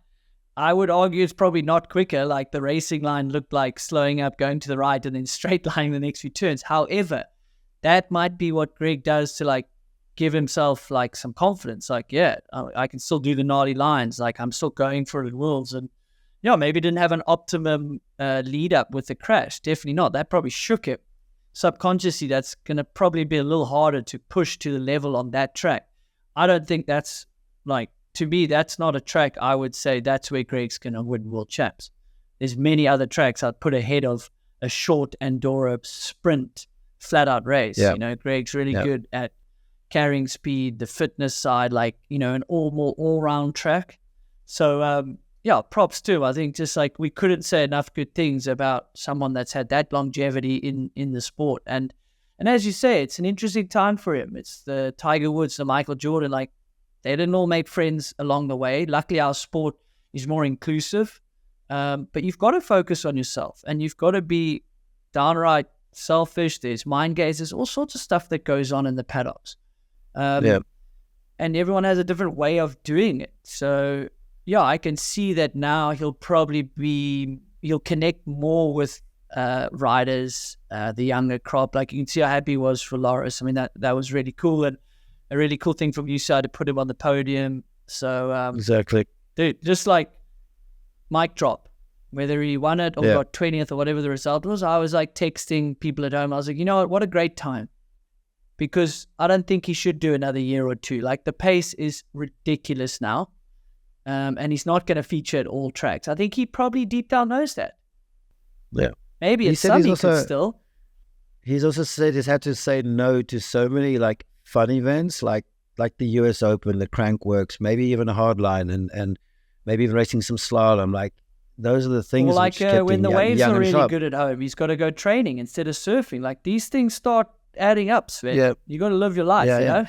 I would argue it's probably not quicker. Like the racing line looked like slowing up, going to the right, and then straight lining the next few turns. However, that might be what Greg does to like give himself like some confidence. Like, yeah, I can still do the gnarly lines. Like I'm still going for it at Worlds. And maybe didn't have an optimum lead up with the crash. Definitely not. That probably shook him. Subconsciously, that's going to probably be a little harder to push to the level on that track. I don't think that's like, to me, that's not a track I would say that's where Greg's going to win World Champs. There's many other tracks I'd put ahead of a short Andorra sprint flat out race. Yeah. Greg's really good at carrying speed, the fitness side, like, an all round track. So, props too. I think just like we couldn't say enough good things about someone that's had that longevity in the sport. And as you say, it's an interesting time for him. It's the Tiger Woods, the Michael Jordan, like they didn't all make friends along the way. Luckily, our sport is more inclusive. But you've got to focus on yourself, and you've got to be downright selfish. There's mind games. There's all sorts of stuff that goes on in the paddocks. And everyone has a different way of doing it. So, yeah, I can see that now he'll connect more with riders, the younger crop. Like you can see how happy he was for Loris. I mean, that was really cool, and a really cool thing from you side to put him on the podium. So exactly, dude, just like mic drop, whether he won it or got 20th or whatever the result was. I was like texting people at home. I was like, you know what a great time, because I don't think he should do another year or two. Like the pace is ridiculous now. And he's not going to feature at all tracks. I think he probably deep down knows that. Yeah. Maybe at some he could still. He's also said he's had to say no to so many like fun events, like the US Open, the Crankworks, maybe even a hardline, and maybe even racing some slalom. Like those are the things. Or like when the waves young are really sharp. good at home, he's got to go training instead of surfing. Like these things start adding up, Sven. Yeah. You got to live your life, you know?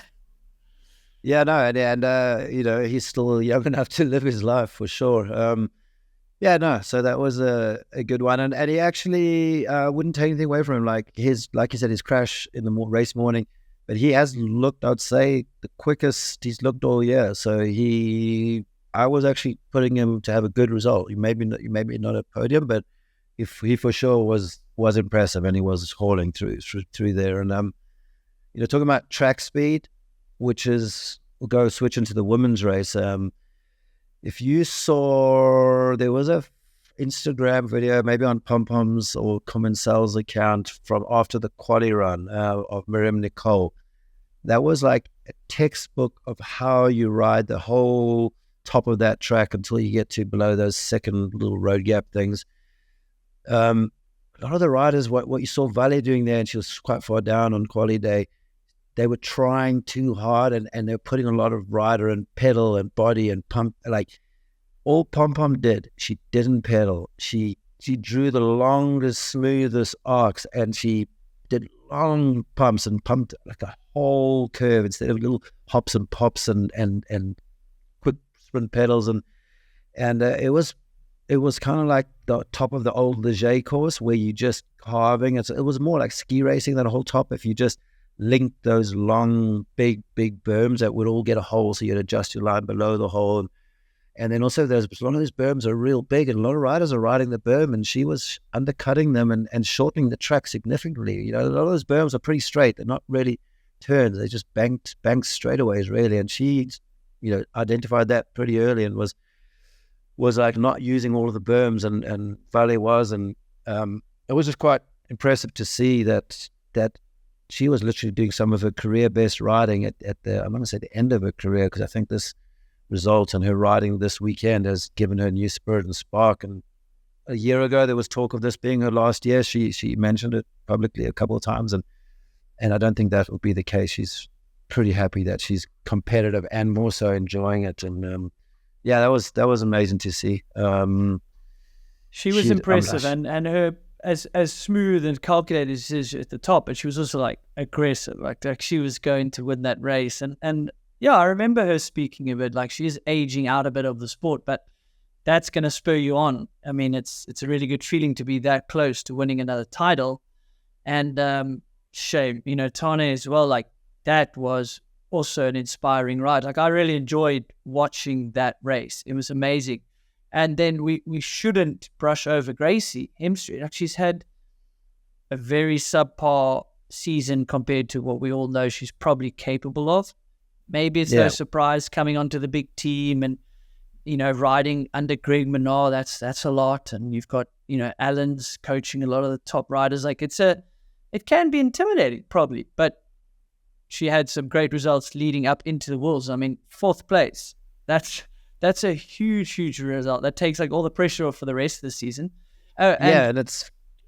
Yeah, no, and he's still young enough to live his life for sure. So that was a good one, and he actually wouldn't take anything away from him. Like you said, his crash in the race morning, but he has looked, I'd say, the quickest he's looked all year. So I was actually putting him to have a good result. Maybe not a podium, but if he for sure was impressive, and he was hauling through there. And talking about track speed, which is, we'll go switch into the women's race. If you saw, there was a Instagram video, maybe on Pom Pom's or Commensal's account from after the quali run of Miriam Nicole. That was like a textbook of how you ride the whole top of that track until you get to below those second little road gap things. A lot of the riders, what you saw Vali doing there, and she was quite far down on quali day, they were trying too hard, and they're putting a lot of rider and pedal and body and pump. Like all Pom Pom did, she didn't pedal. She drew the longest, smoothest arcs, and she did long pumps and pumped like a whole curve instead of little hops and pops and quick sprint pedals. And it was kind of like the top of the old Leger course where you just carving. It was more like ski racing, that whole top. If you just linked those long, big berms that would all get a hole, so you'd adjust your line below the hole. And then also a lot of those berms are real big, and a lot of riders are riding the berm, and she was undercutting them and shortening the track significantly. A lot of those berms are pretty straight. They're not really turns. They just banked straightaways, really. And she, identified that pretty early and was like not using all of the berms, and Vali was. And it was just quite impressive to see that she was literally doing some of her career best riding at the, I'm going to say the end of her career, because I think this result and her riding this weekend has given her new spirit and spark. And a year ago, there was talk of this being her last year. She mentioned it publicly a couple of times, and I don't think that will be the case. She's pretty happy that she's competitive and more so enjoying it. And yeah, that was amazing to see. She was impressive, and her as smooth and calculated as she is at the top, but she was also like aggressive, like she was going to win that race. And yeah, I remember her speaking of it, like she is aging out a bit of the sport, but that's going to spur you on. I mean, it's a really good feeling to be that close to winning another title. And shame, Tane as well, like that was also an inspiring ride. Like I really enjoyed watching that race. It was amazing. And then we shouldn't brush over Gracie Hemstreet. Like she's had a very subpar season compared to what we all know she's probably capable of. Maybe it's no surprise coming onto the big team and, riding under Greg Minnaar. That's a lot. And you've got, Alan's coaching a lot of the top riders. Like it can be intimidating probably, but she had some great results leading up into the Worlds. I mean, 4th place. That's a huge result. That takes like all the pressure off for the rest of the season. And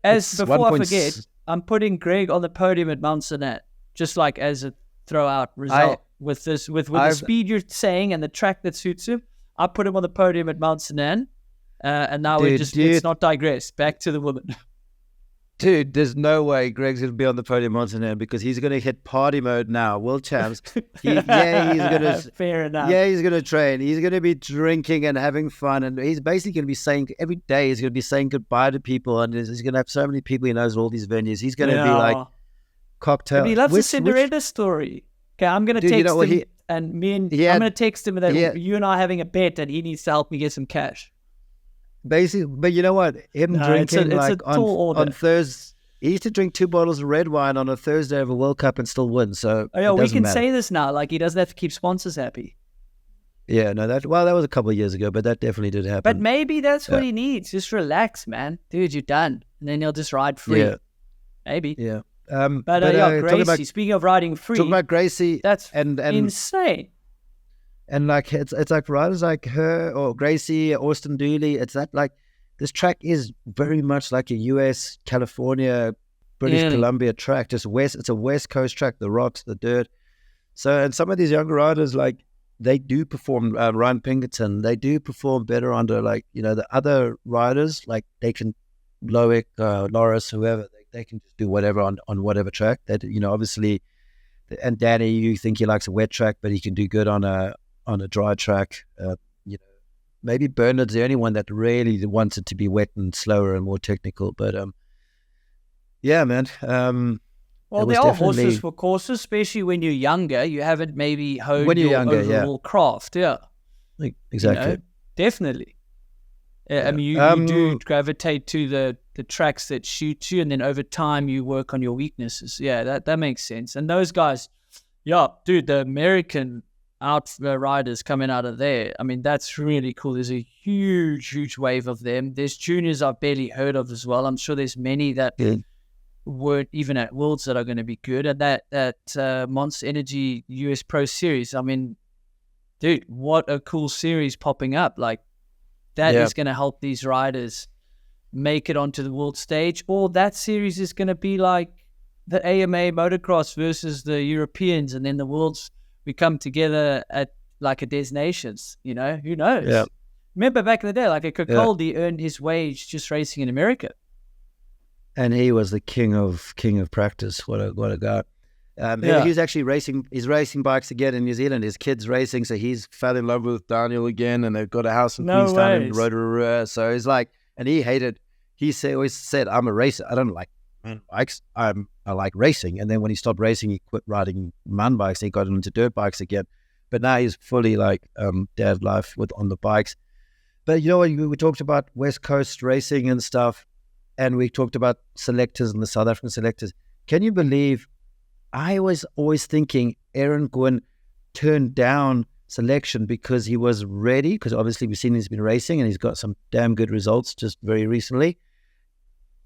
before I forget, I'm putting Greg on the podium at Mount Sinai, just like as a throw-out result with the speed you're saying and the track that suits him. I put him on the podium at Mount Sinai, and now let's not digress. Back to the women. Dude, there's no way Greg's going to be on the podium once and then, because he's going to hit party mode now. World champs. He's going to. Fair enough. Yeah, he's going to train. He's going to be drinking and having fun, and he's basically going to be saying every day. He's going to be saying goodbye to people, and he's going to have so many people he knows at all these venues. He's going to be like cocktail. But he loves the Cinderella story. Okay, I'm going to text him, and I'm going to text him that you and I are having a bet, and he needs to help me get some cash. Basically, but you know what? Drinking on Thursday, he used to drink 2 bottles of red wine on a Thursday of a World Cup and still win. So we can say this now. Like he doesn't have to keep sponsors happy. Yeah, no, that was a couple of years ago, but that definitely did happen. But maybe that's what he needs. Just relax, man, dude. You're done, and then he'll just ride free. Yeah. Maybe. Yeah. Gracie. Speaking of riding free, talking about Gracie, that's and insane. And like it's like riders like her or Gracie, Austin Dooley. It's that like this track is very much like a US, California, British Columbia track. Just it's a West Coast track. The rocks, the dirt. So and some of these younger riders like they do perform. Ryan Pinkerton, they do perform better under like the other riders. Like they can Loic, Norris, whoever they can just do whatever on whatever track. That obviously. And Danny, you think he likes a wet track, but he can do good on a dry track. Maybe Bernard's the only one that really wants it to be wet and slower and more technical. But yeah, man. Well, there are horses for courses, especially when you're younger. You haven't maybe honed your overall craft. Yeah, exactly. Definitely. I mean, you do gravitate to the tracks that suit you, and then over time you work on your weaknesses. Yeah, that makes sense. And those guys, yeah, dude, the American riders coming out of there, I mean, that's really cool. There's a huge wave of them. There's juniors I've barely heard of as well. I'm sure there's many that weren't even at Worlds that are going to be good. And that Monster Energy US Pro Series, I mean, dude, what a cool series popping up. Like, that is going to help these riders make it onto the world stage. Or that series is going to be like the AMA motocross versus the Europeans, and then the worlds, we come together at like a Des Nations, you know, who knows? Yeah. Remember back in the day, like a Kokoldi earned his wage just racing in America. And he was the king of practice. What a guy. He's actually racing. He's racing bikes again in New Zealand. His kid's racing, so he's fell in love with Daniel again, and they've got a house in Queenstown and Rotorua. So he's like, and he hated. He always said, "I'm a racer. I don't like man bikes. I like racing." And then when he stopped racing, he quit riding man bikes. He got into dirt bikes again. But now he's fully like dad life on the bikes. But you know what? We talked about West Coast racing and stuff, and we talked about selectors and the South African selectors. Can you believe? I was always thinking Aaron Gwyn turned down selection because he was ready, because obviously we've seen he's been racing and he's got some damn good results just very recently.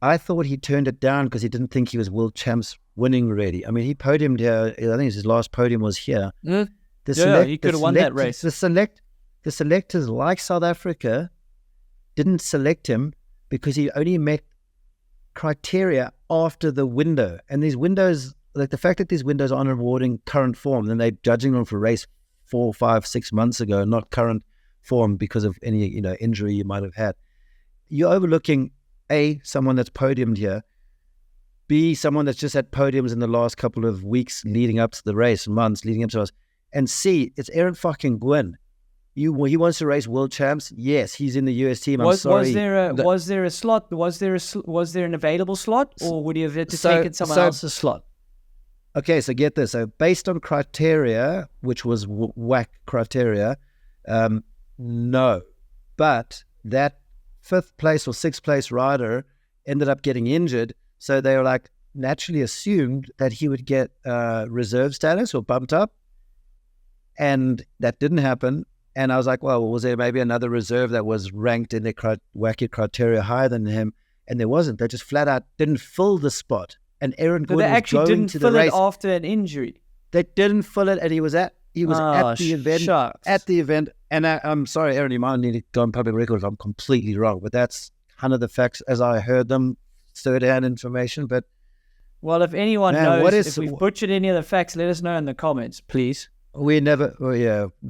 I thought he turned it down because he didn't think he was world champs winning ready. I mean, he podiumed here. I think his last podium was here. He could have won that race. The selectors like South Africa didn't select him because he only met criteria after the window. And these windows, like the fact that these windows aren't rewarding current form, then they're judging them for a race 4, 5, 6 months ago, not current form because of any injury you might have had. You're overlooking A, someone that's podiumed here, B, someone that's just had podiums in the last couple of weeks leading up to the race, months leading up to us, and C, it's Aaron fucking Gwyn. He wants to race world champs. Yes, he's in the US team. I'm sorry. Was there a slot? Was there an available slot, or would he have had to take in someone else's slot? Okay, so get this. So based on criteria, which was WAC criteria, no. But that 5th place or 6th place rider ended up getting injured. So they were like naturally assumed that he would get reserve status or bumped up. And that didn't happen. And I was like, well, was there maybe another reserve that was ranked in their WAC criteria higher than him? And there wasn't. They just flat out didn't fill the spot. And Aaron Gwyn was going to the race. They actually didn't fill it after an injury. They didn't fill it, and he was at the event. Shucks. At the event, and I'm sorry, Aaron, you might need to go on public record if I'm completely wrong, but that's kind of the facts as I heard them, third-hand information. But well, if anyone knows, if we've butchered any of the facts, let us know in the comments, please. We never,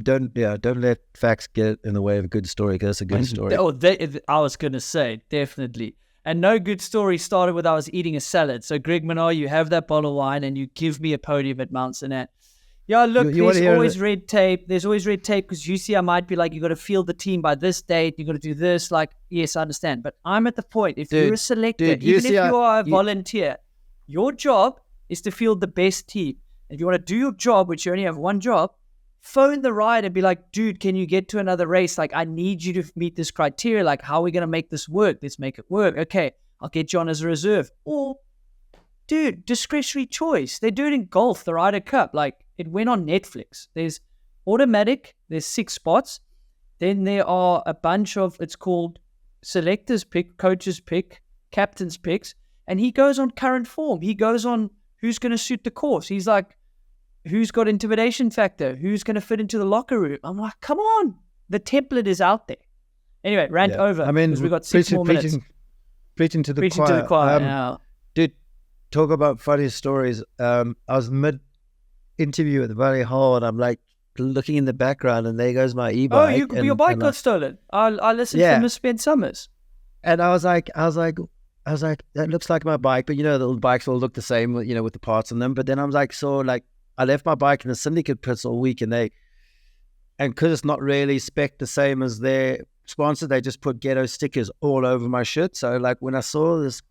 don't let facts get in the way of a good story, because it's a good story. I was going to say, definitely. And no good story started with I was eating a salad. So, Greg Minnaar, you have that bottle of wine and you give me a podium at Mount Sinat. Yeah, look, there's always red tape. There's always red tape because UCI might be like, you got to field the team by this date. You got to do this. Like, yes, I understand. But I'm at the point, if you're a selector, even if you are a volunteer, your job is to field the best team. If you want to do your job, which you only have one job, phone the rider and be like, dude, can you get to another race? Like, I need you to meet this criteria. Like, how are we going to make this work? Let's make it work. Okay, I'll get you on as a reserve. Or, dude, discretionary choice. They do it in golf, the Ryder Cup. Like, it went on Netflix. There's automatic. There's 6 spots. Then there are a bunch of, it's called selectors pick, coaches pick, captains picks. And he goes on current form. He goes on who's going to suit the course. He's like, who's got intimidation factor? Who's going to fit into the locker room? I'm like, come on. The template is out there. Anyway, rant over. I mean, we've got 6 more minutes. Preaching to the choir. Now. Dude, talk about funny stories. I was mid-interview at the Vali Hall, and I'm like looking in the background, and there goes my e-bike. Oh, your bike got stolen. I listened to Miss Ben Summers. And I was like, that looks like my bike, but the bikes all look the same, with the parts on them. But then I was like, I left my bike in the syndicate pits all week, and because it's not really spec the same as their sponsor, they just put ghetto stickers all over my shit. So like when I saw this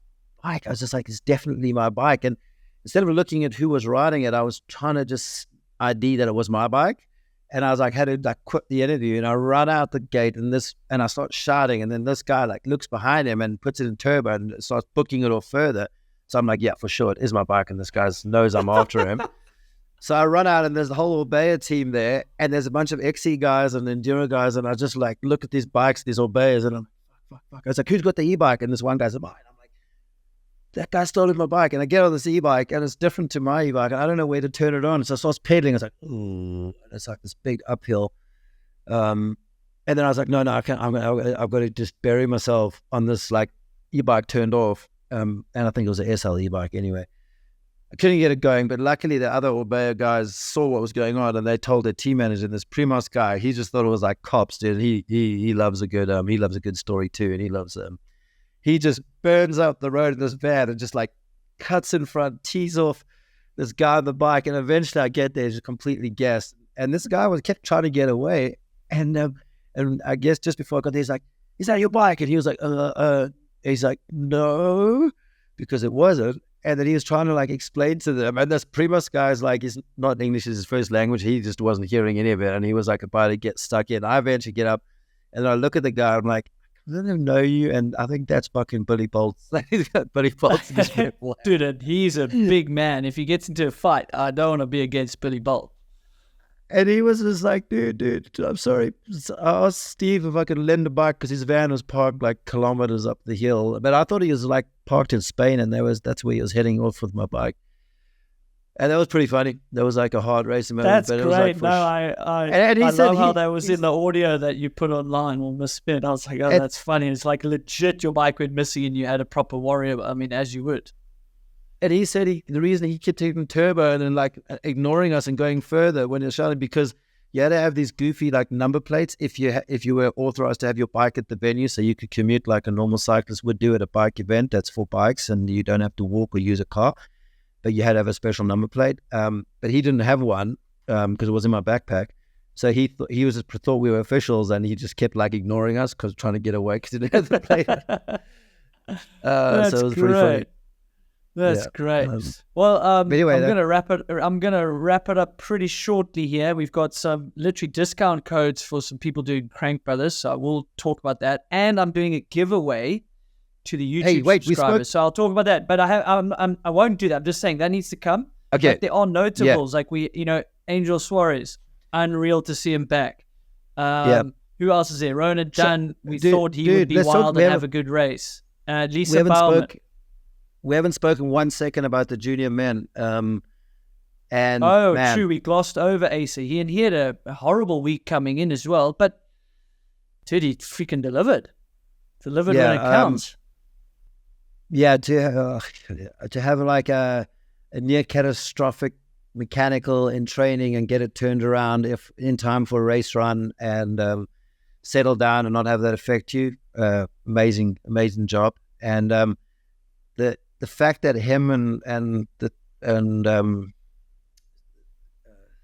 bike, I was just like, it's definitely my bike. And instead of looking at who was riding it, I was trying to just ID that it was my bike. And I was like, had to like quit the interview, and I run out the gate and I start shouting, and then this guy like looks behind him and puts it in turbo and starts booking it off further. So I'm like, yeah, for sure, it is my bike, and this guy knows I'm after him. So I run out, and there's the whole Orbea team there, and there's a bunch of XC guys and Enduro guys, and I just like look at these bikes, these Orbeas, and I'm like, fuck. I was like, who's got the e-bike? And this one guy's like, mine. I'm like, that guy stole my bike, and I get on this e-bike, and it's different to my e-bike, and I don't know where to turn it on. So I starts pedaling. I was like, ooh, and it's like this big uphill. And then I was like, no, I can't. I've got to just bury myself on this like e-bike turned off. And I think it was an SL e-bike anyway. I couldn't get it going, but luckily the other Orbea guys saw what was going on, and they told their team manager, this Primos guy, he just thought it was like cops, dude. He loves a good story too, and he just burns up the road in this van and just like cuts in front, tees off this guy on the bike, and eventually I get there just completely gassed. And this guy kept trying to get away, and I guess just before I got there, he's like, "Is that your bike?" And he was like, he's like, "No," because it wasn't. And then he was trying to like explain to them, and this Primos guy's like, he's not English as his first language. He just wasn't hearing any of it, and he was like about to get stuck in. I eventually get up, and I look at the guy. I'm like, I don't even know you, and I think that's fucking Billy Bolts. He's got Billy Bolts in his dude, and he's a big man. If he gets into a fight, I don't want to be against Billy Bolt. And he was just like, dude, I'm sorry. I asked Steve if I could lend a bike because his van was parked like kilometers up the hill. But I thought he was like parked in Spain, and that's where he was heading off with my bike. And that was pretty funny. That was like a hard racing moment. That's but great. It was like I love how that was in the audio that you put online or misspent. I was like, oh, that's funny. It's like legit your bike went missing and you had a proper warrior. I mean, as you would. And he said the reason he kept taking turbo and then like ignoring us and going further when it's shouting, because you had to have these goofy like number plates if you were authorized to have your bike at the venue, so you could commute like a normal cyclist would do at a bike event that's for bikes, and you don't have to walk or use a car, but you had to have a special number plate. But he didn't have one because it was in my backpack. So he thought we were officials, and he just kept like ignoring us because trying to get away because he didn't have the plate. So it was pretty funny. That's great. Well, anyway, I'm gonna wrap it up pretty shortly here. We've got some literally discount codes for some people doing Crank Brothers, so we'll talk about that. And I'm doing a giveaway to the YouTube subscribers, so I'll talk about that. But I won't do that. I'm just saying that needs to come. Okay. But there are notables like Angel Suarez, unreal to see him back. Who else is there? Ronan Dunn. We thought he would be wild and have a good race. Lisa Bauman. We haven't spoken 1 second about the junior men. True. We glossed over Asa. He had a horrible week coming in as well, but dude, he freaking delivered when it counts. To have like a near catastrophic mechanical in training and get it turned around if in time for a race run and settle down and not have that affect you. Amazing job. And the fact that him and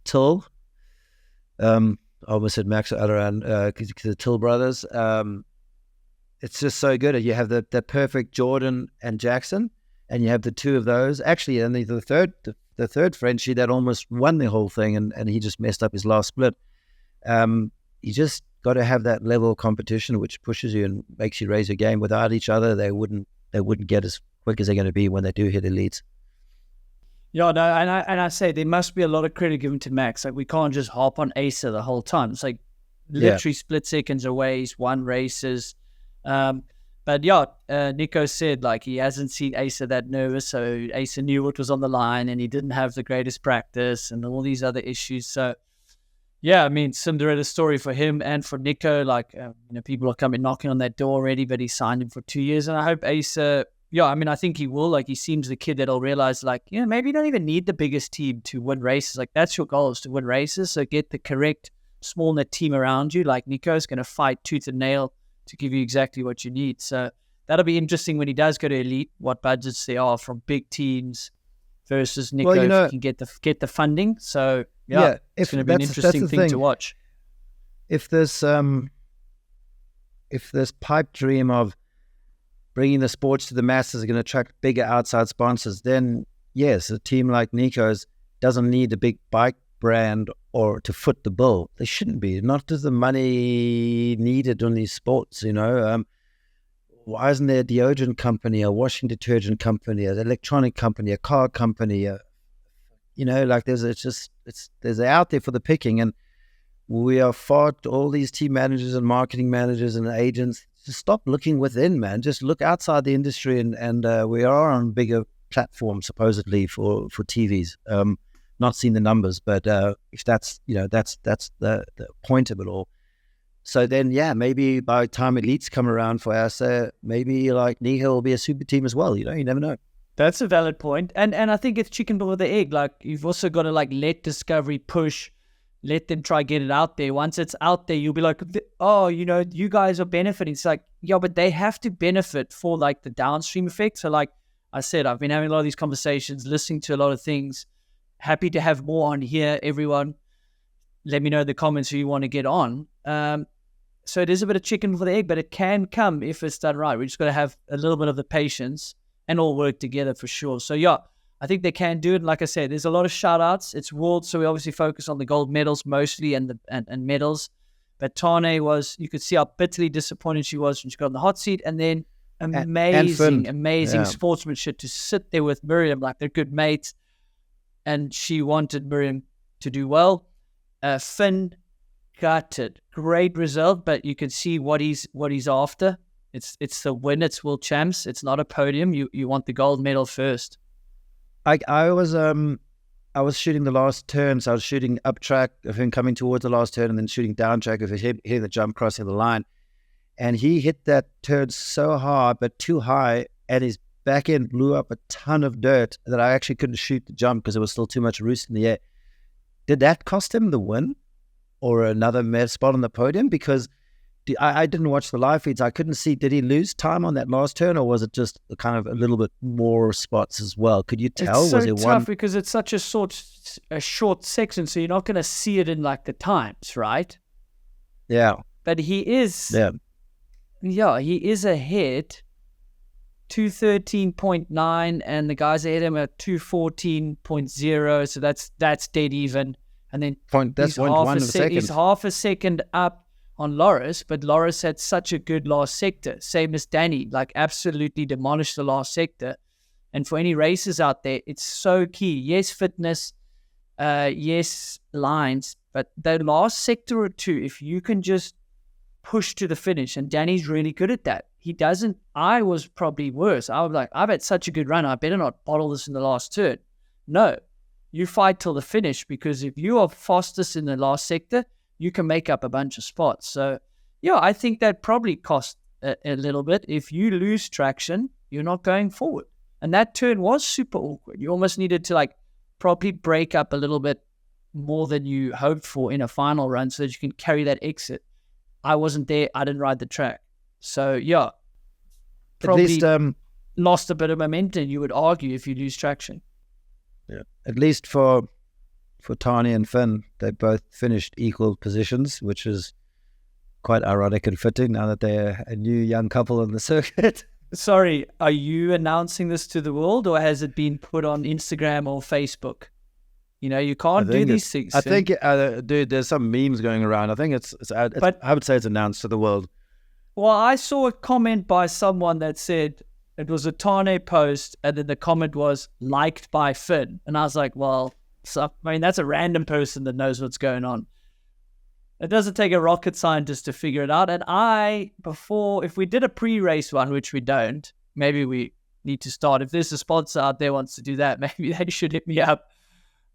Till, I almost said Max Adoran, because the Till brothers, it's just so good. You have the perfect Jordan and Jackson, and you have the two of those. Actually, and the third Frenchie that almost won the whole thing, and he just messed up his last split. You just got to have that level of competition, which pushes you and makes you raise your game. Without each other, they wouldn't get as quick as they're going to be when they do hit elites. Yeah, no, and I say there must be a lot of credit given to Max. Like, we can't just hop on Asa the whole time. It's like literally split seconds away. He's won races. But Nico said like he hasn't seen Asa that nervous, so Asa knew what was on the line, and he didn't have the greatest practice and all these other issues. So yeah, I mean, Cinderella story for him and for Nico. Like, people are coming knocking on that door already, but he signed him for 2 years, and I hope Asa. Yeah, I mean, I think he will. Like, he seems the kid that'll realize, like, maybe you don't even need the biggest team to win races. Like, that's your goal, is to win races. So get the correct small net team around you. Like, Nico's going to fight tooth and nail to give you exactly what you need. So that'll be interesting when he does go to elite, what budgets there are from big teams versus Nico if he can get the funding. So it's going to be an interesting thing to watch. If this pipe dream of bringing the sports to the masses is going to attract bigger outside sponsors, then yes, a team like Nico's doesn't need a big bike brand or to foot the bill. They shouldn't be. Not just the money needed on these sports, why isn't there a deodorant company, a washing detergent company, an electronic company, a car company, there's out there for the picking, and we are all these team managers and marketing managers and agents, just stop looking within, man. Just look outside the industry, and we are on bigger platforms supposedly for TVs. Not seen the numbers, but if that's the point of it all. So then, maybe by the time elites come around for us, maybe like Nico will be a super team as well. You never know. That's a valid point. And I think it's chicken before the egg. Like, you've also got to like let Discovery push, let them try get it out there. Once it's out there, you'll be like, oh, you guys are benefiting. It's like, yeah, but they have to benefit for like the downstream effect. So like I said, I've been having a lot of these conversations, listening to a lot of things. Happy to have more on here, everyone. Let me know in the comments who you want to get on. So it is a bit of chicken before the egg, but it can come if it's done right. We just got to have a little bit of the patience and all work together for sure. So yeah, I think they can do it. Like I said, there's a lot of shout outs. It's world, so we obviously focus on the gold medals mostly and medals. But Tane you could see how bitterly disappointed she was when she got on the hot seat, and then amazing sportsmanship to sit there with Miriam, like they're good mates. And she wanted Miriam to do well. Finn gutted. Great result, but you can see what he's after. It's the win. It's world champs. It's not a podium. You want the gold medal first. I was shooting the last turn, so I was shooting up track of him coming towards the last turn, and then shooting down track of him hitting the jump crossing the line. And he hit that turn so hard, but too high, and his back end blew up a ton of dirt that I actually couldn't shoot the jump because there was still too much roost in the air. Did that cost him the win or another spot on the podium? Because I didn't watch the live feeds. I couldn't see. Did he lose time on that last turn, or was it just kind of a little bit more spots as well? Could you tell? It's so tough because it's such a short section, so you're not going to see it in like the times, right? Yeah. But he is. Yeah, he is ahead. 213.9, and the guys ahead of him are 214.0, so that's dead even. And then he's half a second up on Loris, but Loris had such a good last sector, same as Danny, like absolutely demolished the last sector. And for any racers out there, it's so key. Yes, fitness, yes, lines, but the last sector or two, if you can just push to the finish, and Danny's really good at that. He doesn't. I was probably worse. I was like, I've had such a good run, I better not bottle this in the last turn. No, you fight till the finish, because if you are fastest in the last sector, you can make up a bunch of spots. So yeah, I think that probably cost a little bit. If you lose traction, you're not going forward. And that turn was super awkward. You almost needed to like probably break up a little bit more than you hoped for in a final run so that you can carry that exit. I wasn't there. I didn't ride the track. So yeah, probably at least, lost a bit of momentum, you would argue, if you lose traction. Yeah, at least for Tani and Finn, they both finished equal positions, which is quite ironic and fitting now that they're a new young couple on the circuit. Sorry, are you announcing this to the world, or has it been put on Instagram or Facebook? You can't do these things. I think, dude, there's some memes going around. I think I would say it's announced to the world. Well, I saw a comment by someone that said it was a Tane post, and then the comment was liked by Finn. And I was like, well, that's a random person that knows what's going on. It doesn't take a rocket scientist to figure it out. And if we did a pre-race one, which we don't, maybe we need to start. If there's a sponsor out there wants to do that, maybe they should hit me up.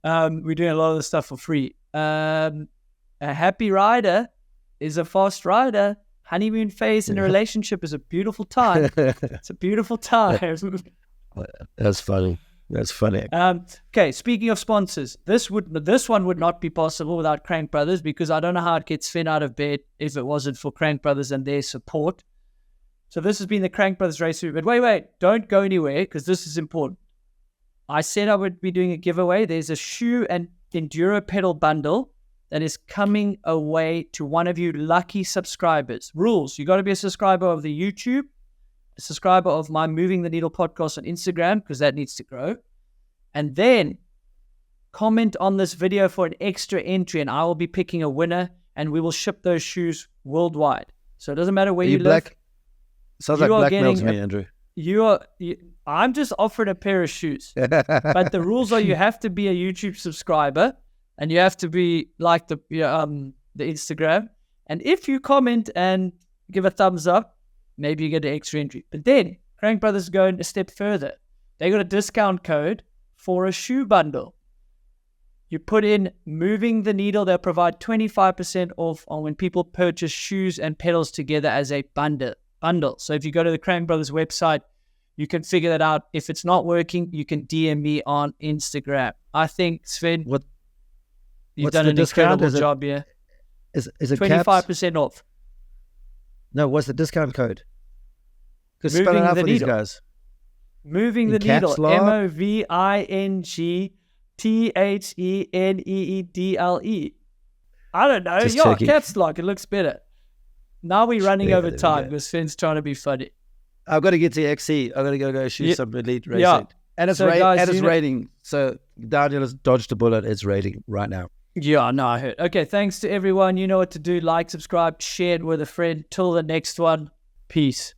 We're doing a lot of the stuff for free. A happy rider is a fast rider. Honeymoon phase in a relationship is a beautiful time. It's a beautiful time. That's funny. Okay, speaking of sponsors, this one would not be possible without Crank Brothers, because I don't know how it gets Finn out of bed if it wasn't for Crank Brothers and their support. So this has been the Crank Brothers Race Route. But wait, don't go anywhere, because this is important. I said I would be doing a giveaway. There's a shoe and enduro pedal bundle that is coming away to one of you lucky subscribers. Rules: you got to be a subscriber of the YouTube, a subscriber of my Moving the Needle podcast on Instagram, because that needs to grow, And then comment on this video for an extra entry, and I will be picking a winner, and we will ship those shoes worldwide. So it doesn't matter where you live. Sounds like blackmail to me, Andrew. I'm just offering a pair of shoes. But the rules are you have to be a YouTube subscriber, and you have to be like the Instagram. And if you comment and give a thumbs up, maybe you get an extra entry. But then Crank Brothers going a step further. They got a discount code for a shoe bundle. You put in Moving the Needle, they'll provide 25% off on when people purchase shoes and pedals together as a bundle. So if you go to the Crank Brothers website, you can figure that out. If it's not working, you can DM me on Instagram. I think, Sven, you've done an incredible job here. Is it 25% off? No, what's the discount code? Because spell it out for these guys. Moving the Needle. MOVINGTHENEEDLE. I don't know. Caps lock. It looks better. Now we're running over time because Sven's trying to be funny. I've got to get to XC. I've got to go shoot some elite racing. Yeah. And it's rating. So Daniel has dodged a bullet. It's rating right now. Yeah, no, I heard. Okay, thanks to everyone. You know what to do. Like, subscribe, share it with a friend. Till the next one. Peace.